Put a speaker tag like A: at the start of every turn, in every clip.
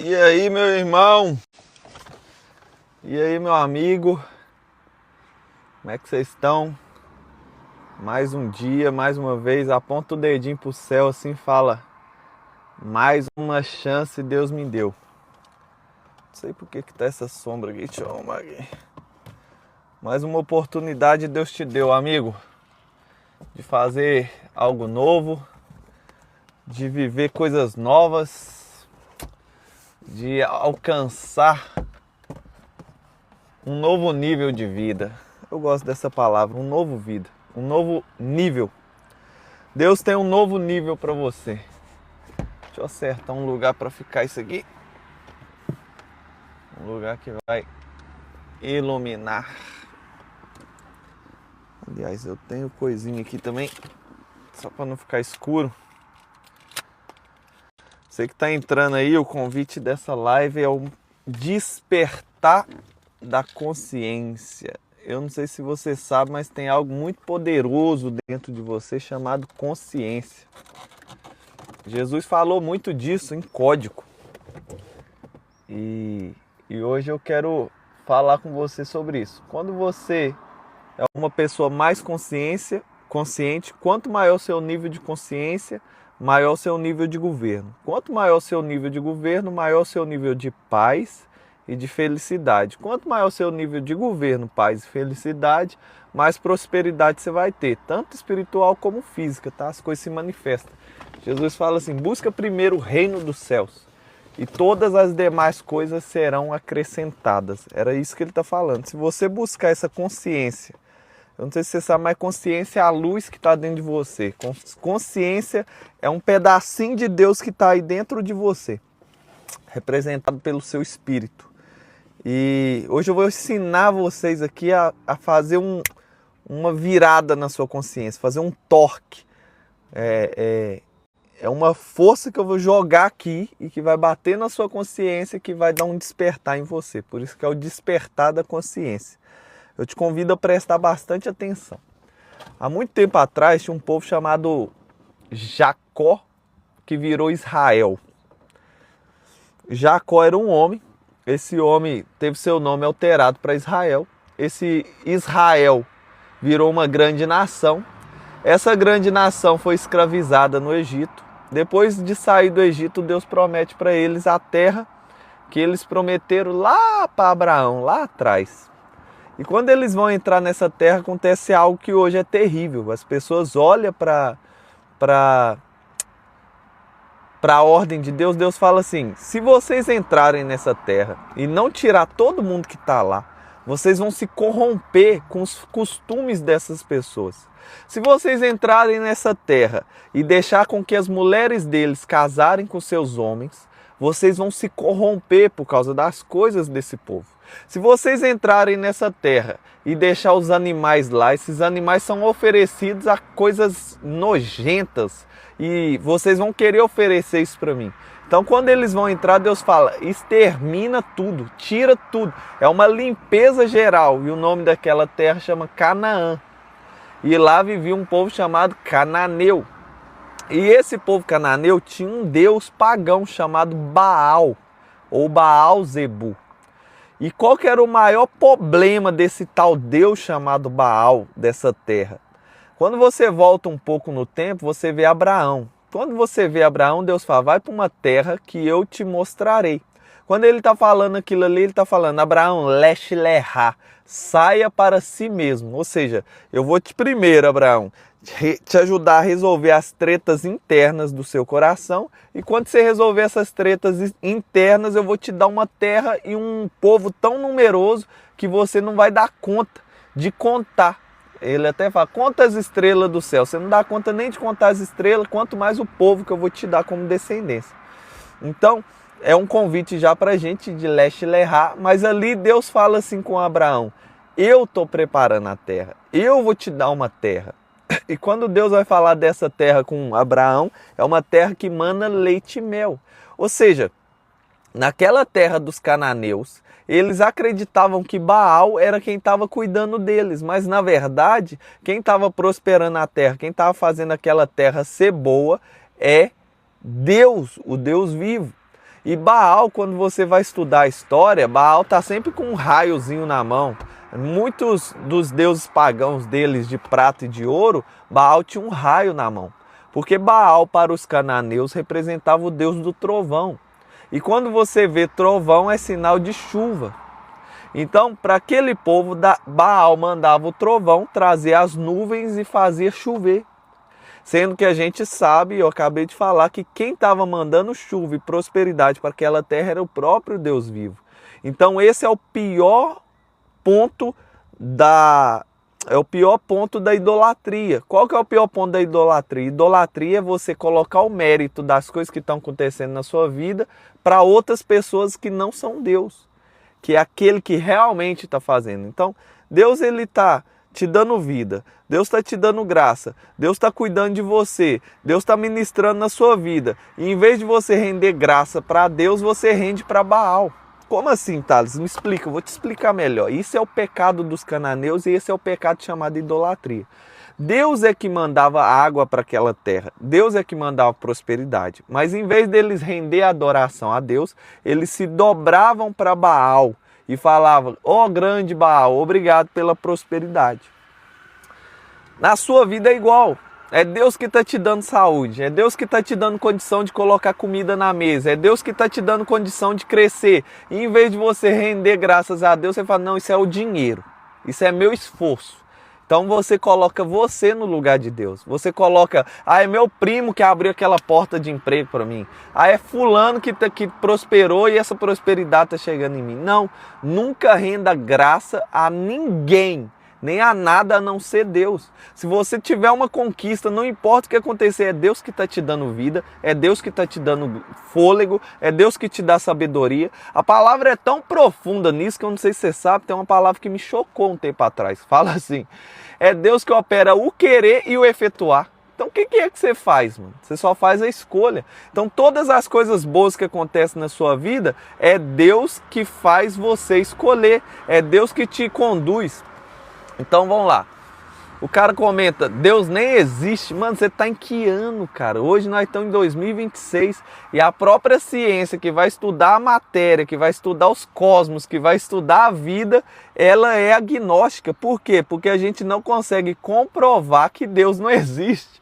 A: E aí, meu irmão? E aí, meu amigo? Como é que vocês estão? Mais um dia, mais uma vez, aponta o dedinho pro céu assim e fala: mais uma chance Deus me deu. Não sei por que tá essa sombra aqui, deixa eu arrumar aqui. Mais uma oportunidade Deus te deu, amigo, de fazer algo novo, de viver coisas novas, de alcançar um novo nível de vida. Eu gosto dessa palavra, um novo vida, um novo nível. Deus tem um novo nível para você. Deixa eu acertar um lugar para ficar isso aqui. Um lugar que vai iluminar. Aliás, eu tenho coisinha aqui também, só para não ficar escuro. Você que está entrando aí, o convite dessa live é o despertar da consciência. Eu não sei se você sabe, mas tem algo muito poderoso dentro de você chamado consciência. Jesus falou muito disso em código. E hoje eu quero falar com você sobre isso. Quando você é uma pessoa mais consciente, quanto maior o seu nível de consciência, maior o seu nível de governo. Quanto maior o seu nível de governo, maior o seu nível de paz e de felicidade. Quanto maior o seu nível de governo, paz e felicidade, mais prosperidade você vai ter, tanto espiritual como física, tá? As coisas se manifestam. Jesus fala assim: busca primeiro o reino dos céus e todas as demais coisas serão acrescentadas. Era isso que ele está falando. Se você buscar essa consciência, eu não sei se você sabe, mas consciência é a luz que está dentro de você. Consciência é um pedacinho de Deus que está aí dentro de você, representado pelo seu espírito. E hoje eu vou ensinar vocês aqui a fazer uma virada na sua consciência, fazer um torque. É uma força que eu vou jogar aqui e que vai bater na sua consciência, que vai dar um despertar em você. Por isso que é o despertar da consciência. Eu te convido a prestar bastante atenção. Há muito tempo atrás tinha um povo chamado Jacó, que virou Israel. Jacó era um homem. Esse homem teve seu nome alterado para Israel. Esse Israel virou uma grande nação. Essa grande nação foi escravizada no Egito. Depois de sair do Egito, Deus promete para eles a terra que eles prometeram lá para Abraão, lá atrás. E quando eles vão entrar nessa terra, acontece algo que hoje é terrível. As pessoas olham para a ordem de Deus. Deus fala assim: se vocês entrarem nessa terra e não tirar todo mundo que está lá, vocês vão se corromper com os costumes dessas pessoas. Se vocês entrarem nessa terra e deixar com que as mulheres deles casarem com seus homens, vocês vão se corromper por causa das coisas desse povo. Se vocês entrarem nessa terra e deixar os animais lá, esses animais são oferecidos a coisas nojentas e vocês vão querer oferecer isso para mim. Então quando eles vão entrar, Deus fala: extermina tudo, tira tudo. É uma limpeza geral e o nome daquela terra chama Canaã. E lá vivia um povo chamado cananeu. E esse povo cananeu tinha um deus pagão chamado Baal, ou Baal-zebu. E qual que era o maior problema desse tal deus chamado Baal, dessa terra? Quando você volta um pouco no tempo, você vê Abraão. Quando você vê Abraão, Deus fala: vai para uma terra que eu te mostrarei. Quando ele está falando aquilo ali, ele está falando: Abraão, lech lerá, saia para si mesmo. Ou seja, eu vou primeiro, Abraão, te ajudar a resolver as tretas internas do seu coração. E quando você resolver essas tretas internas, eu vou te dar uma terra e um povo tão numeroso que você não vai dar conta de contar. Ele até fala: conta as estrelas do céu. Você não dá conta nem de contar as estrelas, quanto mais o povo que eu vou te dar como descendência. Então, é um convite já para a gente de lech lerá, mas ali Deus fala assim com Abraão: eu estou preparando a terra, eu vou te dar uma terra. E quando Deus vai falar dessa terra com Abraão, é uma terra que mana leite e mel. Ou seja, naquela terra dos cananeus, eles acreditavam que Baal era quem estava cuidando deles, mas na verdade, quem estava prosperando a terra, quem estava fazendo aquela terra ser boa, é Deus, o Deus vivo. E Baal, quando você vai estudar a história, Baal está sempre com um raiozinho na mão. Muitos dos deuses pagãos deles de prata e de ouro, Baal tinha um raio na mão. Porque Baal, para os cananeus, representava o deus do trovão. E quando você vê trovão, é sinal de chuva. Então, para aquele povo, Baal mandava o trovão trazer as nuvens e fazia chover. Sendo que a gente sabe, eu acabei de falar, que quem estava mandando chuva e prosperidade para aquela terra era o próprio Deus vivo. Então esse é o pior ponto da idolatria. Qual que é o pior ponto da idolatria? Idolatria é você colocar o mérito das coisas que estão acontecendo na sua vida para outras pessoas que não são Deus, que é aquele que realmente está fazendo. Então Deus, ele está te dando vida, Deus está te dando graça, Deus está cuidando de você, Deus está ministrando na sua vida. E em vez de você render graça para Deus, você rende para Baal. Como assim, Thales? Me explica, eu vou te explicar melhor. Isso é o pecado dos cananeus e esse é o pecado chamado idolatria. Deus é que mandava água para aquela terra, Deus é que mandava prosperidade. Mas em vez deles render adoração a Deus, eles se dobravam para Baal e falavam: ó grande Baal, obrigado pela prosperidade. Na sua vida é igual. É Deus que está te dando saúde, é Deus que está te dando condição de colocar comida na mesa, é Deus que está te dando condição de crescer. E em vez de você render graças a Deus, você fala: não, isso é o dinheiro, isso é meu esforço. Então você coloca você no lugar de Deus. Você coloca: é meu primo que abriu aquela porta de emprego para mim. É fulano que prosperou e essa prosperidade está chegando em mim. Não, nunca renda graça a ninguém, nem a nada a não ser Deus. Se você tiver uma conquista, não importa o que acontecer, é Deus que está te dando vida, é Deus que está te dando fôlego, é Deus que te dá sabedoria. A palavra é tão profunda nisso que eu não sei se você sabe, tem uma palavra que me chocou um tempo atrás. Fala assim: é Deus que opera o querer e o efetuar. Então o que é que você faz, mano? Você só faz a escolha. Então todas as coisas boas que acontecem na sua vida, é Deus que faz você escolher, é Deus que te conduz. Então vamos lá. O cara comenta: Deus nem existe. Mano, você está em que ano, cara? Hoje nós estamos em 2026 e a própria ciência que vai estudar a matéria, que vai estudar os cosmos, que vai estudar a vida, ela é agnóstica. Por quê? Porque a gente não consegue comprovar que Deus não existe.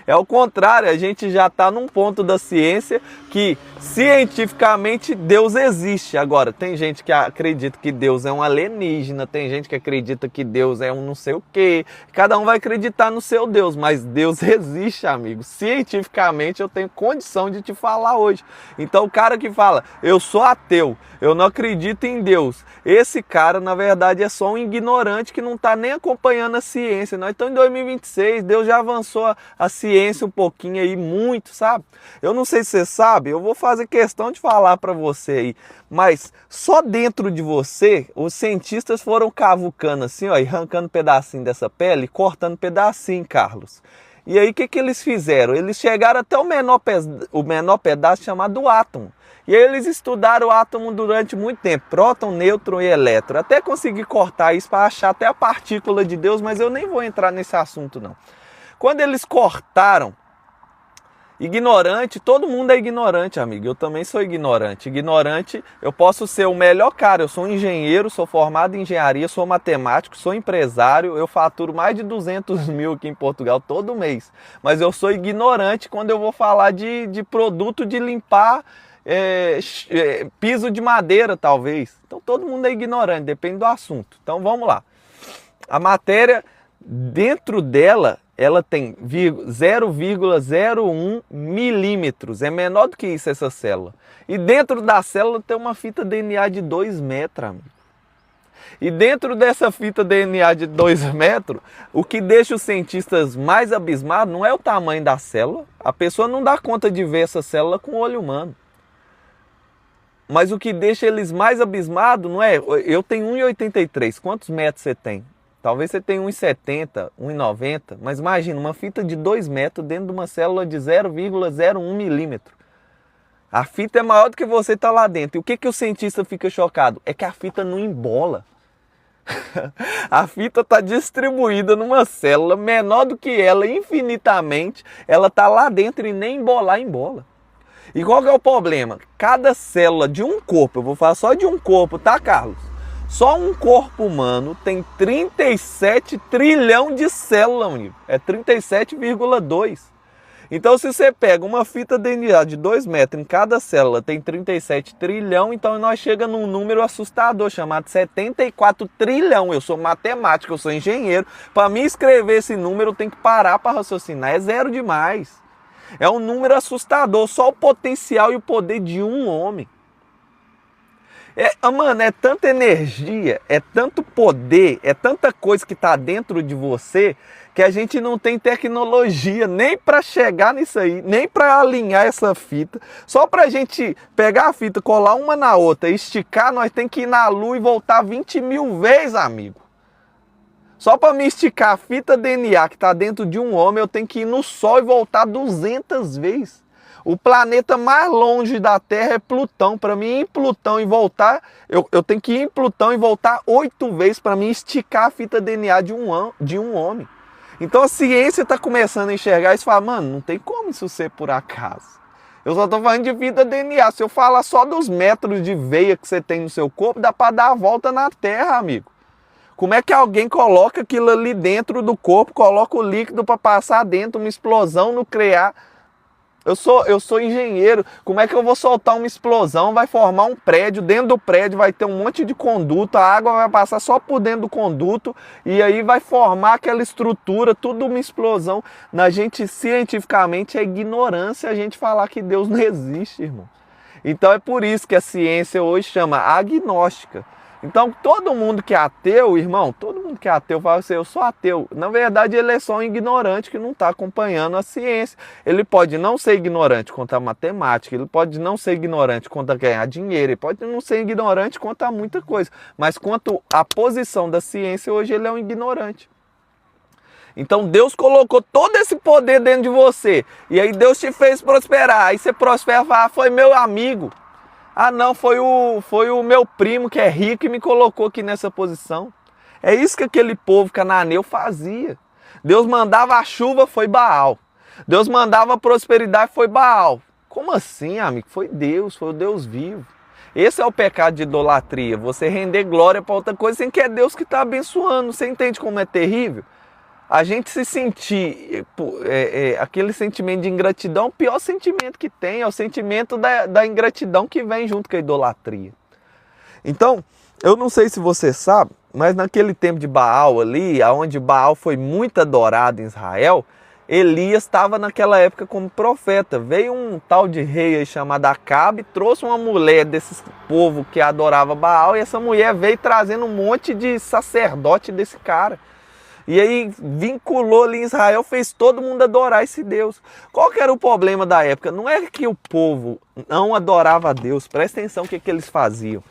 A: É o contrário, a gente já está num ponto da ciência que cientificamente Deus existe. Agora, tem gente que acredita que Deus é um alienígena, tem gente que acredita que Deus é um não sei o quê. Cada um vai acreditar no seu Deus, mas Deus existe, amigo. Cientificamente eu tenho condição de te falar hoje. Então o cara que fala: eu sou ateu, eu não acredito em Deus, esse cara na verdade é só um ignorante que não está nem acompanhando a ciência. Nós estamos em 2026, Deus já avançou a ciência um pouquinho aí, muito, sabe? Eu não sei se você sabe, eu vou fazer questão de falar para você aí, mas só dentro de você, os cientistas foram cavucando assim, ó, e arrancando pedacinho dessa pele, cortando pedacinho, Carlos. E aí o que eles fizeram? Eles chegaram até o menor pedaço chamado átomo. E aí eles estudaram o átomo durante muito tempo, próton, nêutron e elétron, até conseguir cortar isso para achar até a partícula de Deus, mas eu nem vou entrar nesse assunto não. Quando eles cortaram, ignorante, todo mundo é ignorante, amigo. Eu também sou ignorante. Ignorante, eu posso ser o melhor cara. Eu sou um engenheiro, sou formado em engenharia, sou matemático, sou empresário. Eu faturo mais de 200 mil aqui em Portugal todo mês. Mas eu sou ignorante quando eu vou falar de produto de limpar piso de madeira, talvez. Então todo mundo é ignorante, depende do assunto. Então vamos lá. A matéria, dentro dela, ela tem 0,01 milímetros, é menor do que isso essa célula. E dentro da célula tem uma fita DNA de 2 metros, amigo. E dentro dessa fita DNA de 2 metros, o que deixa os cientistas mais abismados não é o tamanho da célula. A pessoa não dá conta de ver essa célula com o olho humano. Mas o que deixa eles mais abismados não é... Eu tenho 1,83, quantos metros você tem? Talvez você tenha 1,70, 1,90, mas imagina, uma fita de 2 metros dentro de uma célula de 0,01 milímetro. A fita é maior do que você está lá dentro. E o que o cientista fica chocado? É que a fita não embola. A fita está distribuída numa célula menor do que ela, infinitamente. Ela está lá dentro e nem embola. E qual que é o problema? Cada célula de um corpo, eu vou falar só de um corpo, tá, Carlos? Só um corpo humano tem 37 trilhão de células, amigo. É 37,2. Então, se você pega uma fita DNA de 2 metros, em cada célula tem 37 trilhão, então nós chegamos num número assustador, chamado 74 trilhão. Eu sou matemático, eu sou engenheiro. Para mim escrever esse número, eu tenho que parar para raciocinar. É zero demais. É um número assustador, só o potencial e o poder de um homem. Mano, é tanta energia, é tanto poder, é tanta coisa que está dentro de você que a gente não tem tecnologia nem para chegar nisso aí, nem para alinhar essa fita. Só para a gente pegar a fita, colar uma na outra, esticar, nós tem que ir na lua e voltar 20 mil vezes, amigo. Só para me esticar a fita DNA que está dentro de um homem, eu tenho que ir no Sol e voltar 200 vezes. O planeta mais longe da Terra é Plutão. Para mim ir em Plutão e voltar, eu tenho que ir em Plutão e voltar 8 vezes para mim esticar a fita DNA de um homem. Então a ciência está começando a enxergar isso e fala, mano, não tem como isso ser por acaso. Eu só estou falando de fita DNA. Se eu falar só dos metros de veia que você tem no seu corpo, dá para dar a volta na Terra, amigo. Como é que alguém coloca aquilo ali dentro do corpo, coloca o líquido para passar dentro, uma explosão nuclear? Eu sou engenheiro, como é que eu vou soltar uma explosão, vai formar um prédio, dentro do prédio vai ter um monte de conduto, a água vai passar só por dentro do conduto e aí vai formar aquela estrutura, tudo uma explosão. Na gente, cientificamente, é ignorância a gente falar que Deus não existe, irmão. Então é por isso que a ciência hoje chama agnóstica. Então todo mundo que é ateu, irmão, todo mundo que é ateu fala assim, eu sou ateu. Na verdade ele é só um ignorante que não está acompanhando a ciência. Ele pode não ser ignorante quanto a matemática, ele pode não ser ignorante quanto a ganhar dinheiro, ele pode não ser ignorante quanto a muita coisa. Mas quanto à posição da ciência, hoje ele é um ignorante. Então Deus colocou todo esse poder dentro de você. E aí Deus te fez prosperar. Aí você prospera e fala, foi meu amigo. Ah não, foi o meu primo que é rico e me colocou aqui nessa posição. É isso que aquele povo cananeu fazia. Deus mandava a chuva, foi Baal. Deus mandava a prosperidade, foi Baal. Como assim, amigo? Foi Deus, foi o Deus vivo. Esse é o pecado de idolatria. Você render glória para outra coisa sem que é Deus que está abençoando. Você entende como é terrível? A gente se sentir, aquele sentimento de ingratidão, é o pior sentimento que tem, é o sentimento da ingratidão que vem junto com a idolatria. Então, eu não sei se você sabe, mas naquele tempo de Baal ali, onde Baal foi muito adorado em Israel, Elias estava naquela época como profeta. Veio um tal de rei aí chamado Acabe, trouxe uma mulher desse povo que adorava Baal, e essa mulher veio trazendo um monte de sacerdote desse cara. E aí vinculou ali em Israel, fez todo mundo adorar esse Deus. Qual que era o problema da época? Não é que o povo não adorava a Deus, presta atenção o que eles faziam.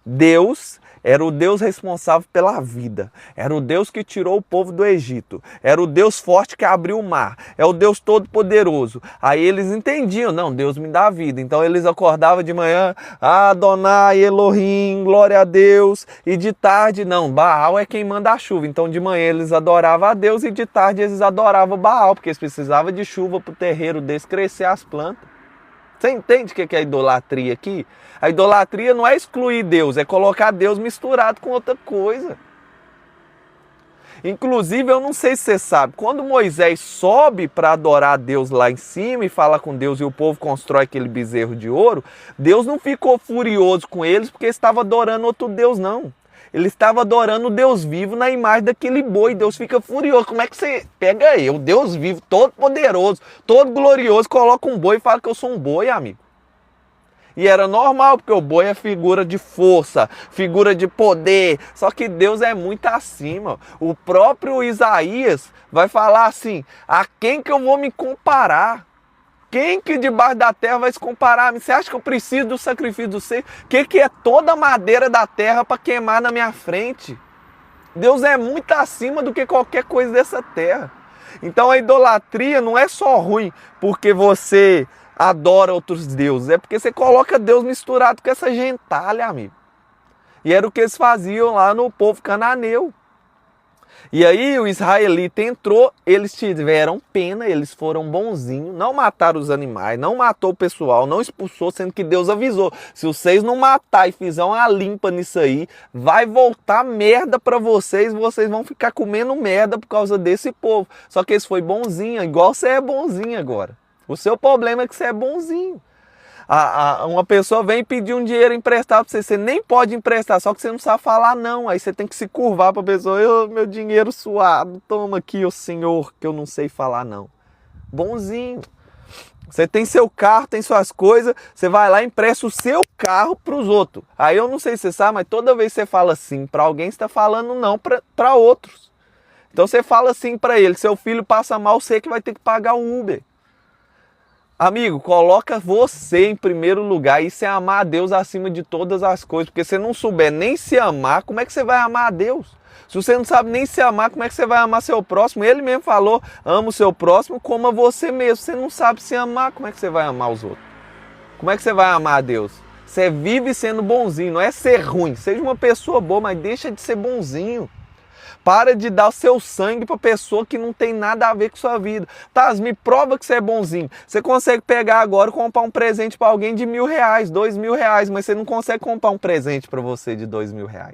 A: Deus era o Deus responsável pela vida. Era o Deus que tirou o povo do Egito. Era o Deus forte que abriu o mar. É o Deus todo-poderoso. Aí eles entendiam, não, Deus me dá vida. Então eles acordavam de manhã, Adonai, Elohim, glória a Deus. E de tarde, não, Baal é quem manda a chuva. Então de manhã eles adoravam a Deus e de tarde eles adoravam Baal, porque eles precisavam de chuva para o terreiro deles crescer as plantas. Você entende o que é a idolatria aqui? A idolatria não é excluir Deus, é colocar Deus misturado com outra coisa. Inclusive, eu não sei se você sabe, quando Moisés sobe para adorar a Deus lá em cima e fala com Deus e o povo constrói aquele bezerro de ouro, Deus não ficou furioso com eles porque estava adorando outro Deus, não. Ele estava adorando o Deus vivo na imagem daquele boi. Deus fica furioso. Como é que você pega eu, Deus vivo, todo poderoso, todo glorioso, coloca um boi e fala que eu sou um boi, amigo? E era normal, porque o boi é figura de força, figura de poder. Só que Deus é muito acima. O próprio Isaías vai falar assim, a quem que eu vou me comparar? Quem que debaixo da terra vai se comparar? Você acha que eu preciso do sacrifício do ser? O que é toda a madeira da terra para queimar na minha frente? Deus é muito acima do que qualquer coisa dessa terra. Então a idolatria não é só ruim porque você adora outros deuses. É porque você coloca Deus misturado com essa gentalha, amigo. E era o que eles faziam lá no povo cananeu. E aí o israelita entrou, eles tiveram pena, eles foram bonzinhos, não mataram os animais, não matou o pessoal, não expulsou, sendo que Deus avisou. Se vocês não matar e fizer uma limpa nisso aí, vai voltar merda pra vocês, vocês vão ficar comendo merda por causa desse povo. Só que eles foi bonzinho, igual você é bonzinho agora. O seu problema é que você é bonzinho. Uma pessoa vem pedir um dinheiro emprestado para você, você nem pode emprestar, só que você não sabe falar não. Aí você tem que se curvar para a pessoa, meu dinheiro suado, toma aqui, o senhor, que eu não sei falar não. Bonzinho. Você tem seu carro, tem suas coisas, você vai lá e empresta o seu carro para os outros. Aí eu não sei se você sabe, mas toda vez que você fala sim para alguém, você está falando não para outros. Então você fala sim para ele, seu filho passa mal, você que vai ter que pagar o Uber. Amigo, coloca você em primeiro lugar. Isso é amar a Deus acima de todas as coisas. Porque se você não souber nem se amar, como é que você vai amar a Deus? Se você não sabe nem se amar, como é que você vai amar seu próximo? Ele mesmo falou, ama o seu próximo como a você mesmo. Você não sabe se amar, como é que você vai amar os outros? Como é que você vai amar a Deus? Você vive sendo bonzinho, não é ser ruim. Seja uma pessoa boa, mas deixa de ser bonzinho. Para de dar o seu sangue para pessoa que não tem nada a ver com sua vida. Tá, me prova que você é bonzinho. Você consegue pegar agora e comprar um presente para alguém de R$1.000, R$2.000, mas você não consegue comprar um presente para você de R$2.000.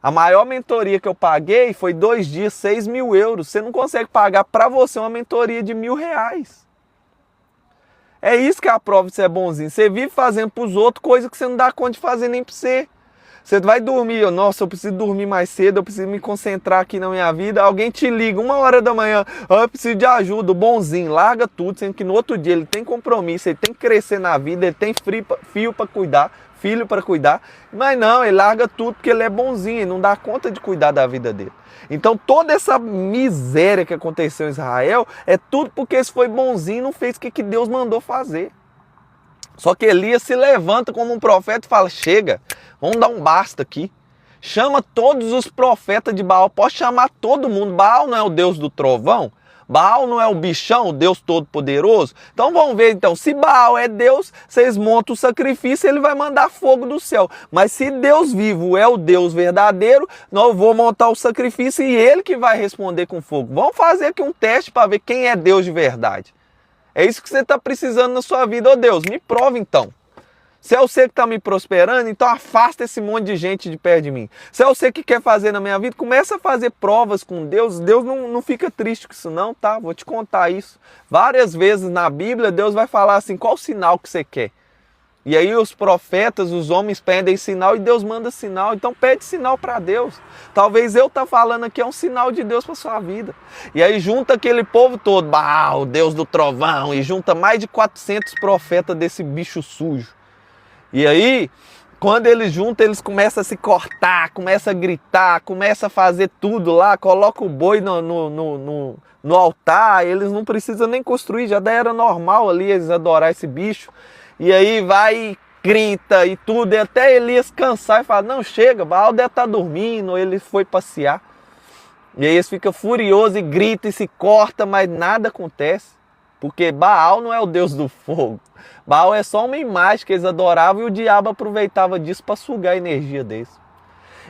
A: A maior mentoria que eu paguei foi 2 dias, 6.000 euros. Você não consegue pagar para você uma mentoria de R$1.000. É isso que é a prova de você é bonzinho. Você vive fazendo para os outros coisa que você não dá conta de fazer nem para você. Você vai dormir, nossa, eu preciso dormir mais cedo, eu preciso me concentrar aqui na minha vida. Alguém te liga 1h da manhã, eu preciso de ajuda, bonzinho, larga tudo, sendo que no outro dia ele tem compromisso, ele tem que crescer na vida, ele tem filho para cuidar, mas não, ele larga tudo porque ele é bonzinho, ele não dá conta de cuidar da vida dele. Então toda essa miséria que aconteceu em Israel é tudo porque esse foi bonzinho e não fez o que Deus mandou fazer. Só que Elias se levanta como um profeta e fala, chega, vamos dar um basta aqui. Chama todos os profetas de Baal, pode chamar todo mundo. Baal não é o Deus do trovão? Baal não é o bichão, o Deus todo-poderoso? Então vamos ver, então, se Baal é Deus, vocês montam o sacrifício, ele vai mandar fogo do céu. Mas se Deus vivo é o Deus verdadeiro, nós vamos montar o sacrifício e ele que vai responder com fogo. Vamos fazer aqui um teste para ver quem é Deus de verdade. É isso que você está precisando na sua vida. Ô Deus, me prova então. Se é você que está me prosperando, então afasta esse monte de gente de perto de mim. Se é você que quer fazer na minha vida, começa a fazer provas com Deus. Deus não fica triste com isso não, tá? Vou te contar isso. Várias vezes na Bíblia, Deus vai falar assim, qual sinal que você quer? E aí os profetas, os homens pedem sinal e Deus manda sinal. Então pede sinal para Deus. Talvez eu tá falando aqui é um sinal de Deus para sua vida. E aí junta aquele povo todo, Baal, Deus do trovão, e junta mais de 400 profetas desse bicho sujo. E aí, quando eles juntam, eles começam a se cortar, começam a gritar, começam a fazer tudo lá, coloca o boi no altar, eles não precisam nem construir, já era normal ali eles adorar esse bicho. E aí vai e grita e tudo, e até Elias cansar e falar, não, chega, Baal deve estar dormindo, ou ele foi passear. E aí eles ficam furiosos e gritam e se cortam, mas nada acontece. Porque Baal não é o Deus do fogo. Baal é só uma imagem que eles adoravam e o diabo aproveitava disso para sugar a energia deles.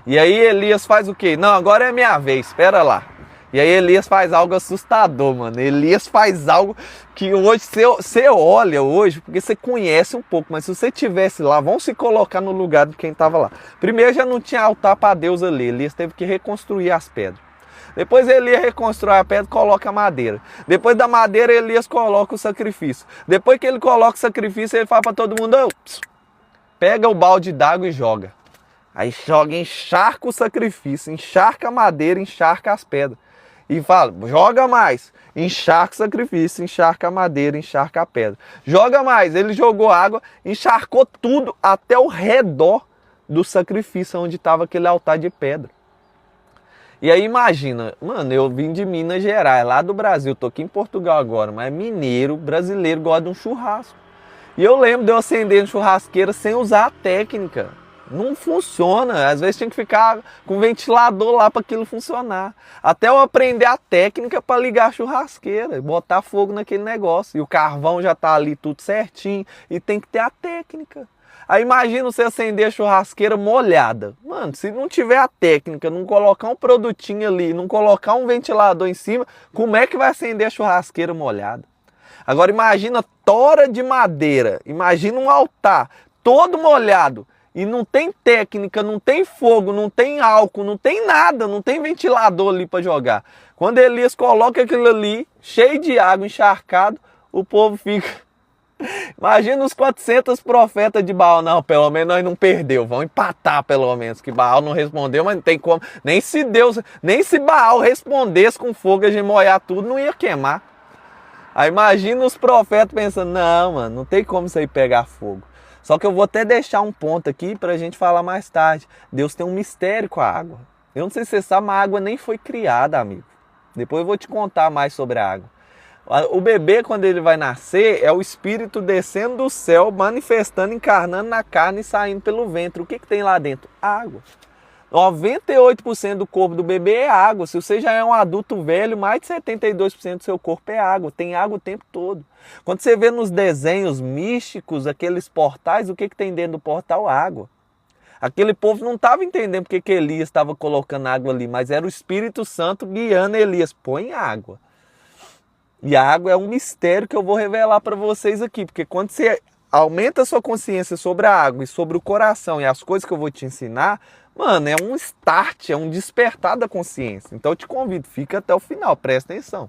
A: E aí Elias faz o quê? Não, agora é minha vez, espera lá. E aí Elias faz algo assustador, mano. Elias faz algo que hoje, você olha hoje, porque você conhece um pouco, mas se você estivesse lá, vamos se colocar no lugar de quem estava lá. Primeiro já não tinha altar para Deus ali, Elias teve que reconstruir as pedras. Depois Elias reconstrói a pedra e coloca a madeira. Depois da madeira, Elias coloca o sacrifício. Depois que ele coloca o sacrifício, ele fala para todo mundo, pega o balde d'água e joga. Aí joga, encharca o sacrifício, encharca a madeira, encharca as pedras. E fala, joga mais, encharca o sacrifício, encharca a madeira, encharca a pedra. Joga mais, ele jogou água, encharcou tudo até o redor do sacrifício, onde estava aquele altar de pedra. E aí imagina, mano, eu vim de Minas Gerais, lá do Brasil, tô aqui em Portugal agora, mas mineiro, brasileiro, gosta de um churrasco. E eu lembro de eu acender uma churrasqueira sem usar a técnica. Não funciona, às vezes tinha que ficar com ventilador lá para aquilo funcionar. Até eu aprender a técnica para ligar a churrasqueira, botar fogo naquele negócio. E o carvão já tá ali tudo certinho e tem que ter a técnica. Aí imagina você acender a churrasqueira molhada. Mano, se não tiver a técnica, não colocar um produtinho ali, não colocar um ventilador em cima, como é que vai acender a churrasqueira molhada? Agora imagina tora de madeira, imagina um altar todo molhado e não tem técnica, não tem fogo, não tem álcool, não tem nada, não tem ventilador ali para jogar. Quando Elias coloca aquilo ali, cheio de água, encharcado, o povo fica... Imagina os 400 profetas de Baal. Não, pelo menos nós não perdeu. Vamos empatar pelo menos, que Baal não respondeu, mas não tem como. Nem se Baal respondesse com fogo, a gente molhar tudo, não ia queimar. Aí imagina os profetas pensando, não, mano, não tem como isso aí pegar fogo. Só que eu vou até deixar um ponto aqui pra gente falar mais tarde. Deus tem um mistério com a água. Eu não sei se você sabe, mas a água nem foi criada, amigo. Depois eu vou te contar mais sobre a água. O bebê, quando ele vai nascer, é o espírito descendo do céu, manifestando, encarnando na carne e saindo pelo ventre. O que tem lá dentro? Água. 98% do corpo do bebê é água. Se você já é um adulto velho, mais de 72% do seu corpo é água. Tem água o tempo todo. Quando você vê nos desenhos místicos, aqueles portais, o que tem dentro do portal? Água. Aquele povo não estava entendendo porque que Elias estava colocando água ali, mas era o Espírito Santo guiando Elias. Põe água. E a água é um mistério que eu vou revelar para vocês aqui, porque quando você aumenta a sua consciência sobre a água e sobre o coração e as coisas que eu vou te ensinar, mano, é um start, é um despertar da consciência. Então eu te convido, fica até o final, presta atenção.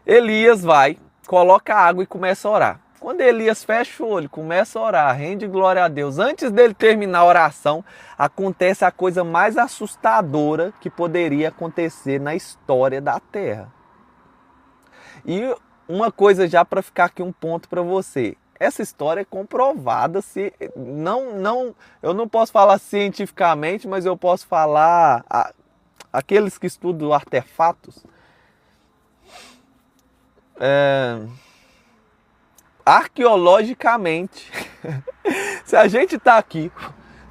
A: Elias vai, coloca a água e começa a orar. Quando Elias fecha o olho, começa a orar, rende glória a Deus. Antes dele terminar a oração, acontece a coisa mais assustadora que poderia acontecer na história da Terra. E uma coisa já para ficar aqui um ponto para você. Essa história é comprovada, se eu não posso falar cientificamente, mas eu posso falar aqueles que estudam artefatos. Arqueologicamente, se a gente está aqui,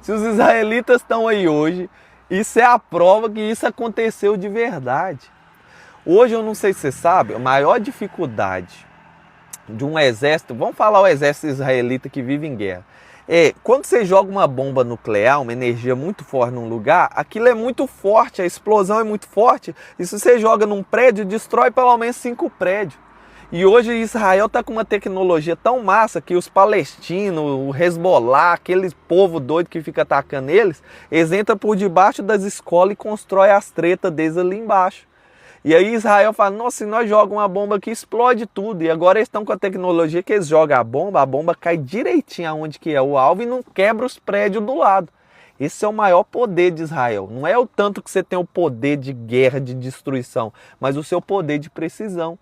A: se os israelitas estão aí hoje, isso é a prova que isso aconteceu de verdade. Hoje, eu não sei se você sabe, a maior dificuldade de um exército, vamos falar o exército israelita que vive em guerra, quando você joga uma bomba nuclear, uma energia muito forte num lugar, aquilo é muito forte, a explosão é muito forte, e se você joga num prédio, destrói pelo menos 5 prédios. E hoje Israel está com uma tecnologia tão massa que os palestinos, o Hezbollah, aquele povo doido que fica atacando eles entram por debaixo das escolas e constrói as tretas deles ali embaixo. E aí Israel fala, nossa, se nós jogamos uma bomba aqui, explode tudo. E agora eles estão com a tecnologia que eles jogam a bomba cai direitinho aonde que é o alvo e não quebra os prédios do lado. Esse é o maior poder de Israel. Não é o tanto que você tem o poder de guerra, de destruição, mas o seu poder de precisão.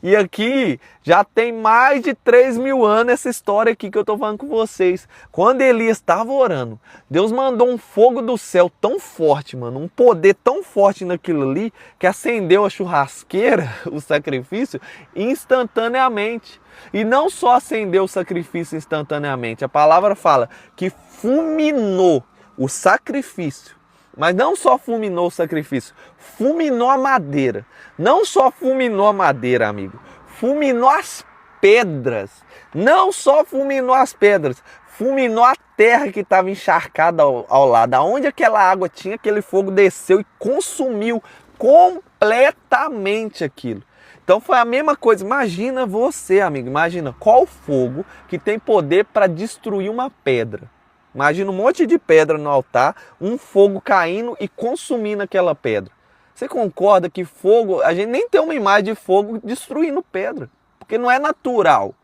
A: E aqui já tem mais de 3.000 anos essa história aqui que eu estou falando com vocês. Quando Elias estava orando, Deus mandou um fogo do céu tão forte, mano, um poder tão forte naquilo ali, que acendeu a churrasqueira, o sacrifício, instantaneamente. E não só acendeu o sacrifício instantaneamente, a palavra fala que fulminou o sacrifício. Mas não só fulminou o sacrifício, fulminou a madeira. Não só fulminou a madeira, amigo. Fulminou as pedras. Não só fulminou as pedras, fulminou a terra que estava encharcada ao lado. Aonde aquela água tinha, aquele fogo desceu e consumiu completamente aquilo. Então foi a mesma coisa. Imagina você, amigo. Imagina qual fogo que tem poder para destruir uma pedra. Imagina um monte de pedra no altar, um fogo caindo e consumindo aquela pedra. Você concorda que fogo, a gente nem tem uma imagem de fogo destruindo pedra, porque não é natural.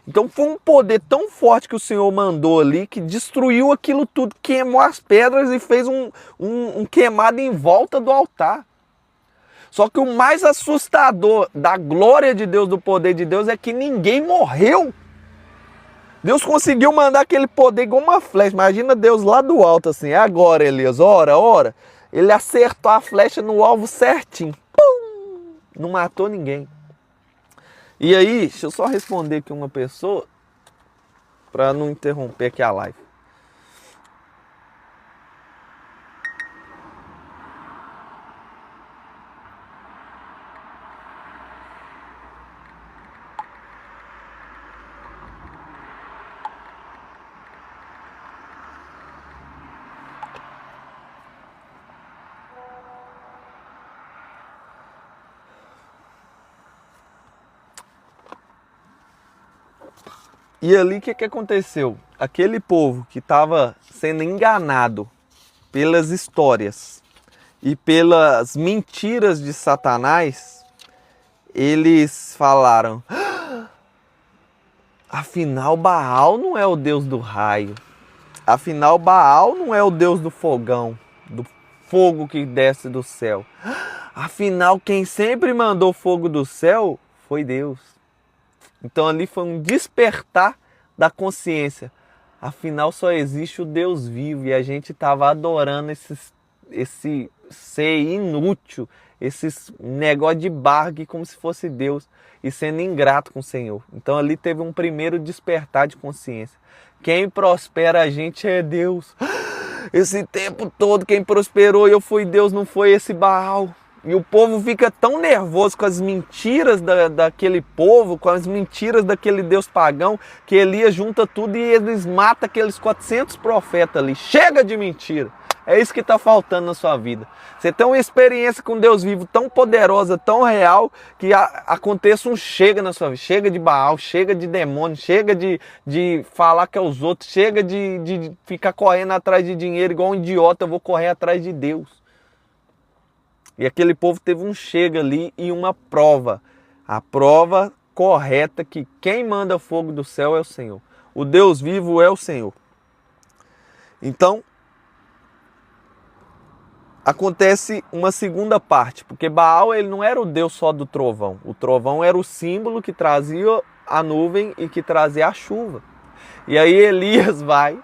A: Então foi um poder tão forte que o Senhor mandou ali, que destruiu aquilo tudo, queimou as pedras e fez um queimado em volta do altar. Só que o mais assustador da glória de Deus, do poder de Deus, é que ninguém morreu. Deus conseguiu mandar aquele poder igual uma flecha. Imagina Deus lá do alto assim. É agora, Elias. Ora, ora. Ele acertou a flecha no alvo certinho. Pum! Não matou ninguém. E aí, deixa eu só responder aqui uma pessoa, para não interromper aqui a live. E ali o que aconteceu? Aquele povo que estava sendo enganado pelas histórias e pelas mentiras de Satanás, eles falaram: afinal Baal não é o Deus do raio, afinal Baal não é o Deus do fogão, do fogo que desce do céu. Afinal, quem sempre mandou fogo do céu foi Deus. Então ali foi um despertar da consciência. Afinal, só existe o Deus vivo e a gente estava adorando esse ser inútil, esses negócio de barro como se fosse Deus e sendo ingrato com o Senhor. Então ali teve um primeiro despertar de consciência. Quem prospera a gente é Deus. Esse tempo todo quem prosperou eu fui Deus, não foi esse Baal. E o povo fica tão nervoso com as mentiras daquele povo, com as mentiras daquele Deus pagão, que Elias junta tudo e eles matam aqueles 400 profetas ali. Chega de mentira! É isso que está faltando na sua vida. Você tem uma experiência com Deus vivo tão poderosa, tão real, que aconteça um chega na sua vida. Chega de Baal, chega de demônio, chega de falar que é os outros, chega de ficar correndo atrás de dinheiro igual um idiota, eu vou correr atrás de Deus. E aquele povo teve um chega ali e uma prova. A prova correta que quem manda fogo do céu é o Senhor. O Deus vivo é o Senhor. Então, acontece uma segunda parte, porque Baal ele não era o Deus só do trovão. O trovão era o símbolo que trazia a nuvem e que trazia a chuva. E aí Elias vai,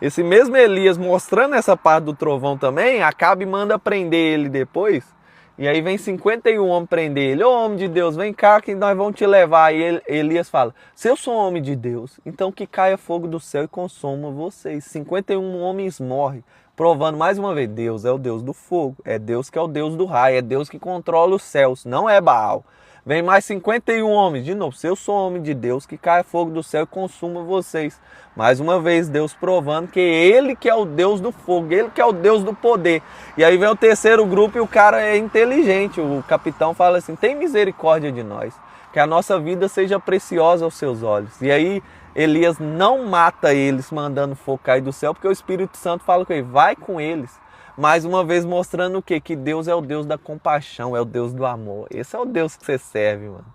A: esse mesmo Elias mostrando essa parte do trovão também, acaba e manda prender ele depois. E aí vem 51 homens prender ele. Ô homem de Deus, vem cá que nós vamos te levar. E Elias fala, se eu sou homem de Deus, então que caia fogo do céu e consuma vocês. 51 homens morrem, provando mais uma vez, Deus é o Deus do fogo. É Deus que é o Deus do raio, é Deus que controla os céus, não é Baal. Vem mais 51 homens, de novo, se eu sou homem de Deus, que caia fogo do céu e consuma vocês. Mais uma vez, Deus provando que Ele que é o Deus do fogo, Ele que é o Deus do poder. E aí vem o terceiro grupo e o cara é inteligente, o capitão fala assim, tem misericórdia de nós, que a nossa vida seja preciosa aos seus olhos. E aí Elias não mata eles mandando fogo cair do céu, porque o Espírito Santo fala com ele, vai com eles. Mais uma vez mostrando o quê? Que Deus é o Deus da compaixão, é o Deus do amor. Esse é o Deus que você serve, mano.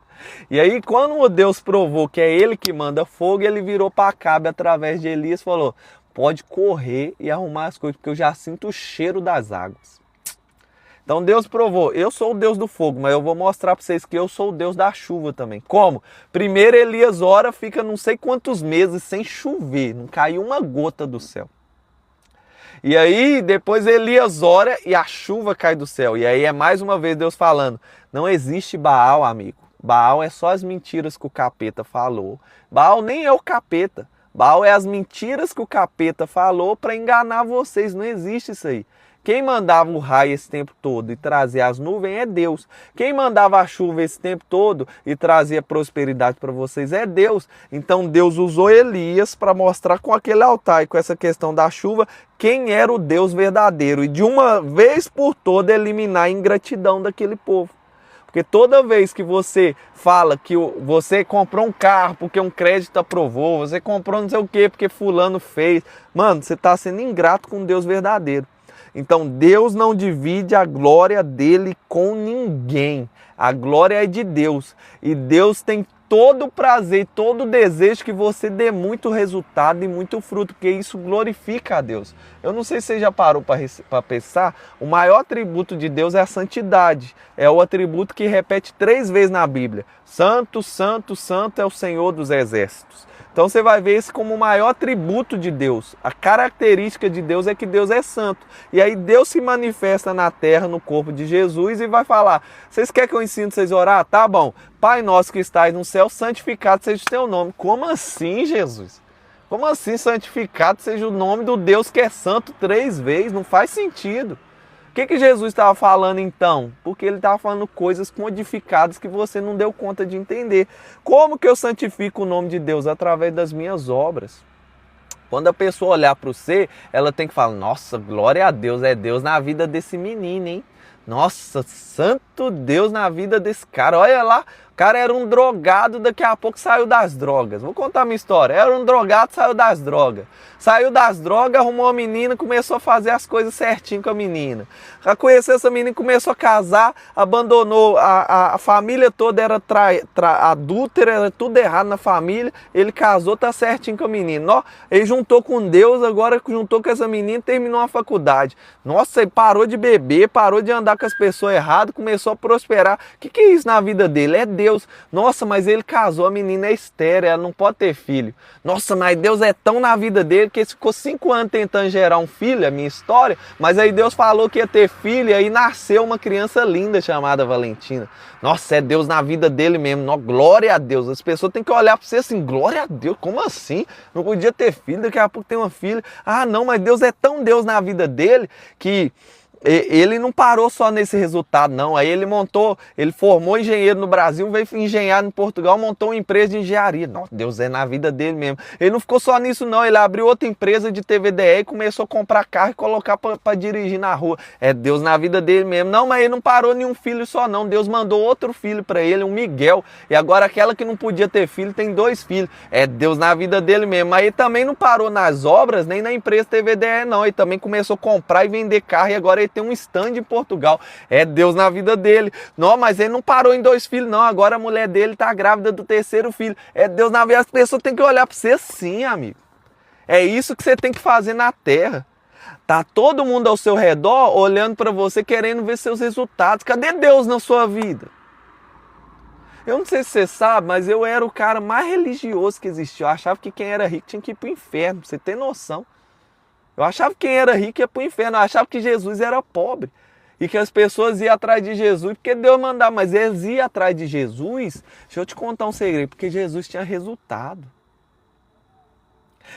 A: E aí quando o Deus provou que é Ele que manda fogo, Ele virou para Acabe através de Elias e falou, pode correr e arrumar as coisas, porque eu já sinto o cheiro das águas. Então Deus provou, eu sou o Deus do fogo, mas eu vou mostrar para vocês que eu sou o Deus da chuva também. Como? Primeiro Elias ora, fica não sei quantos meses sem chover, não caiu uma gota do céu. E aí depois Elias ora e a chuva cai do céu. E aí é mais uma vez Deus falando, não existe Baal, amigo. Baal é só as mentiras que o capeta falou. Baal nem é o capeta. Baal é as mentiras que o capeta falou para enganar vocês. Não existe isso aí. Quem mandava o raio esse tempo todo e trazia as nuvens é Deus. Quem mandava a chuva esse tempo todo e trazia prosperidade para vocês é Deus. Então Deus usou Elias para mostrar com aquele altar e com essa questão da chuva quem era o Deus verdadeiro. E de uma vez por toda eliminar a ingratidão daquele povo. Porque toda vez que você fala que você comprou um carro porque um crédito aprovou, você comprou não sei o que porque fulano fez, mano, você está sendo ingrato com o Deus verdadeiro. Então Deus não divide a glória dele com ninguém. A glória é de Deus. E Deus tem todo o prazer, todo o desejo que você dê muito resultado e muito fruto, porque isso glorifica a Deus. Eu não sei se você já parou para pensar, o maior atributo de Deus é a santidade. É o atributo que repete 3 vezes na Bíblia. Santo, santo, santo é o Senhor dos exércitos. Então você vai ver isso como o maior atributo de Deus. A característica de Deus é que Deus é santo. E aí Deus se manifesta na terra, no corpo de Jesus e vai falar, vocês querem que eu ensine vocês a orar? Tá bom. Pai nosso que estás no céu, santificado seja o teu nome. Como assim, Jesus? Como assim santificado seja o nome do Deus que é santo 3 vezes? Não faz sentido. O que Jesus estava falando então? Porque ele estava falando coisas codificadas que você não deu conta de entender. Como que eu santifico o nome de Deus? Através das minhas obras. Quando a pessoa olhar para você, ela tem que falar, nossa, glória a Deus, é Deus na vida desse menino, hein? Nossa, santo Deus na vida desse cara. Olha lá, o cara era um drogado, daqui a pouco saiu das drogas. Vou contar a minha história. Era um drogado, saiu das drogas. Saiu das drogas, arrumou uma menina, começou a fazer as coisas certinho com a menina. Já conheceu essa menina, começou a casar, abandonou, a família toda era adúltera, era tudo errado na família. Ele casou, tá certinho com a menina. Ó, ele juntou com Deus, agora juntou com essa menina e terminou a faculdade. Nossa, ele parou de beber, parou de andar com as pessoas erradas, começou a prosperar. O que é isso na vida dele? É Deus. Nossa, mas ele casou, a menina é estéril, ela não pode ter filho. Nossa, mas Deus é tão na vida dele que ele ficou 5 anos tentando gerar um filho, a minha história, mas aí Deus falou que ia ter filho e aí nasceu uma criança linda chamada Valentina. Nossa, é Deus na vida dele mesmo. Nossa, glória a Deus. As pessoas têm que olhar para você assim, glória a Deus, como assim? Não podia ter filho, daqui a pouco tem uma filha. Ah, não, mas Deus é tão Deus na vida dele que ele não parou só nesse resultado, não. Aí ele formou engenheiro no Brasil, veio engenhar em Portugal, montou uma empresa de engenharia. Nossa, Deus é na vida dele mesmo. Ele não ficou só nisso, não. Ele abriu outra empresa de TVDE e começou a comprar carro e colocar para dirigir na rua. É Deus na vida dele mesmo. Não, mas ele não parou nenhum filho só, não. Deus mandou outro filho para ele, um Miguel. E agora aquela que não podia ter filho tem 2 filhos. É Deus na vida dele mesmo. Mas ele também não parou nas obras, nem na empresa TVDE, não. Ele também começou a comprar e vender carro e agora ele tem um stand em Portugal. É Deus na vida dele. Não, mas ele não parou em 2 filhos, não. Agora a mulher dele tá grávida do 3º filho. É Deus na vida. As pessoas têm que olhar para você assim, amigo. É isso que você tem que fazer na terra. Tá todo mundo ao seu redor olhando para você, querendo ver seus resultados. Cadê Deus na sua vida? Eu não sei se você sabe, mas eu era o cara mais religioso que existia. Eu achava que quem era rico tinha que ir pro inferno, pra você ter noção. Eu achava que quem era rico ia para o inferno. Eu achava que Jesus era pobre. E que as pessoas iam atrás de Jesus porque Deus mandava. Mas eles iam atrás de Jesus. Deixa eu te contar um segredo. Porque Jesus tinha resultado.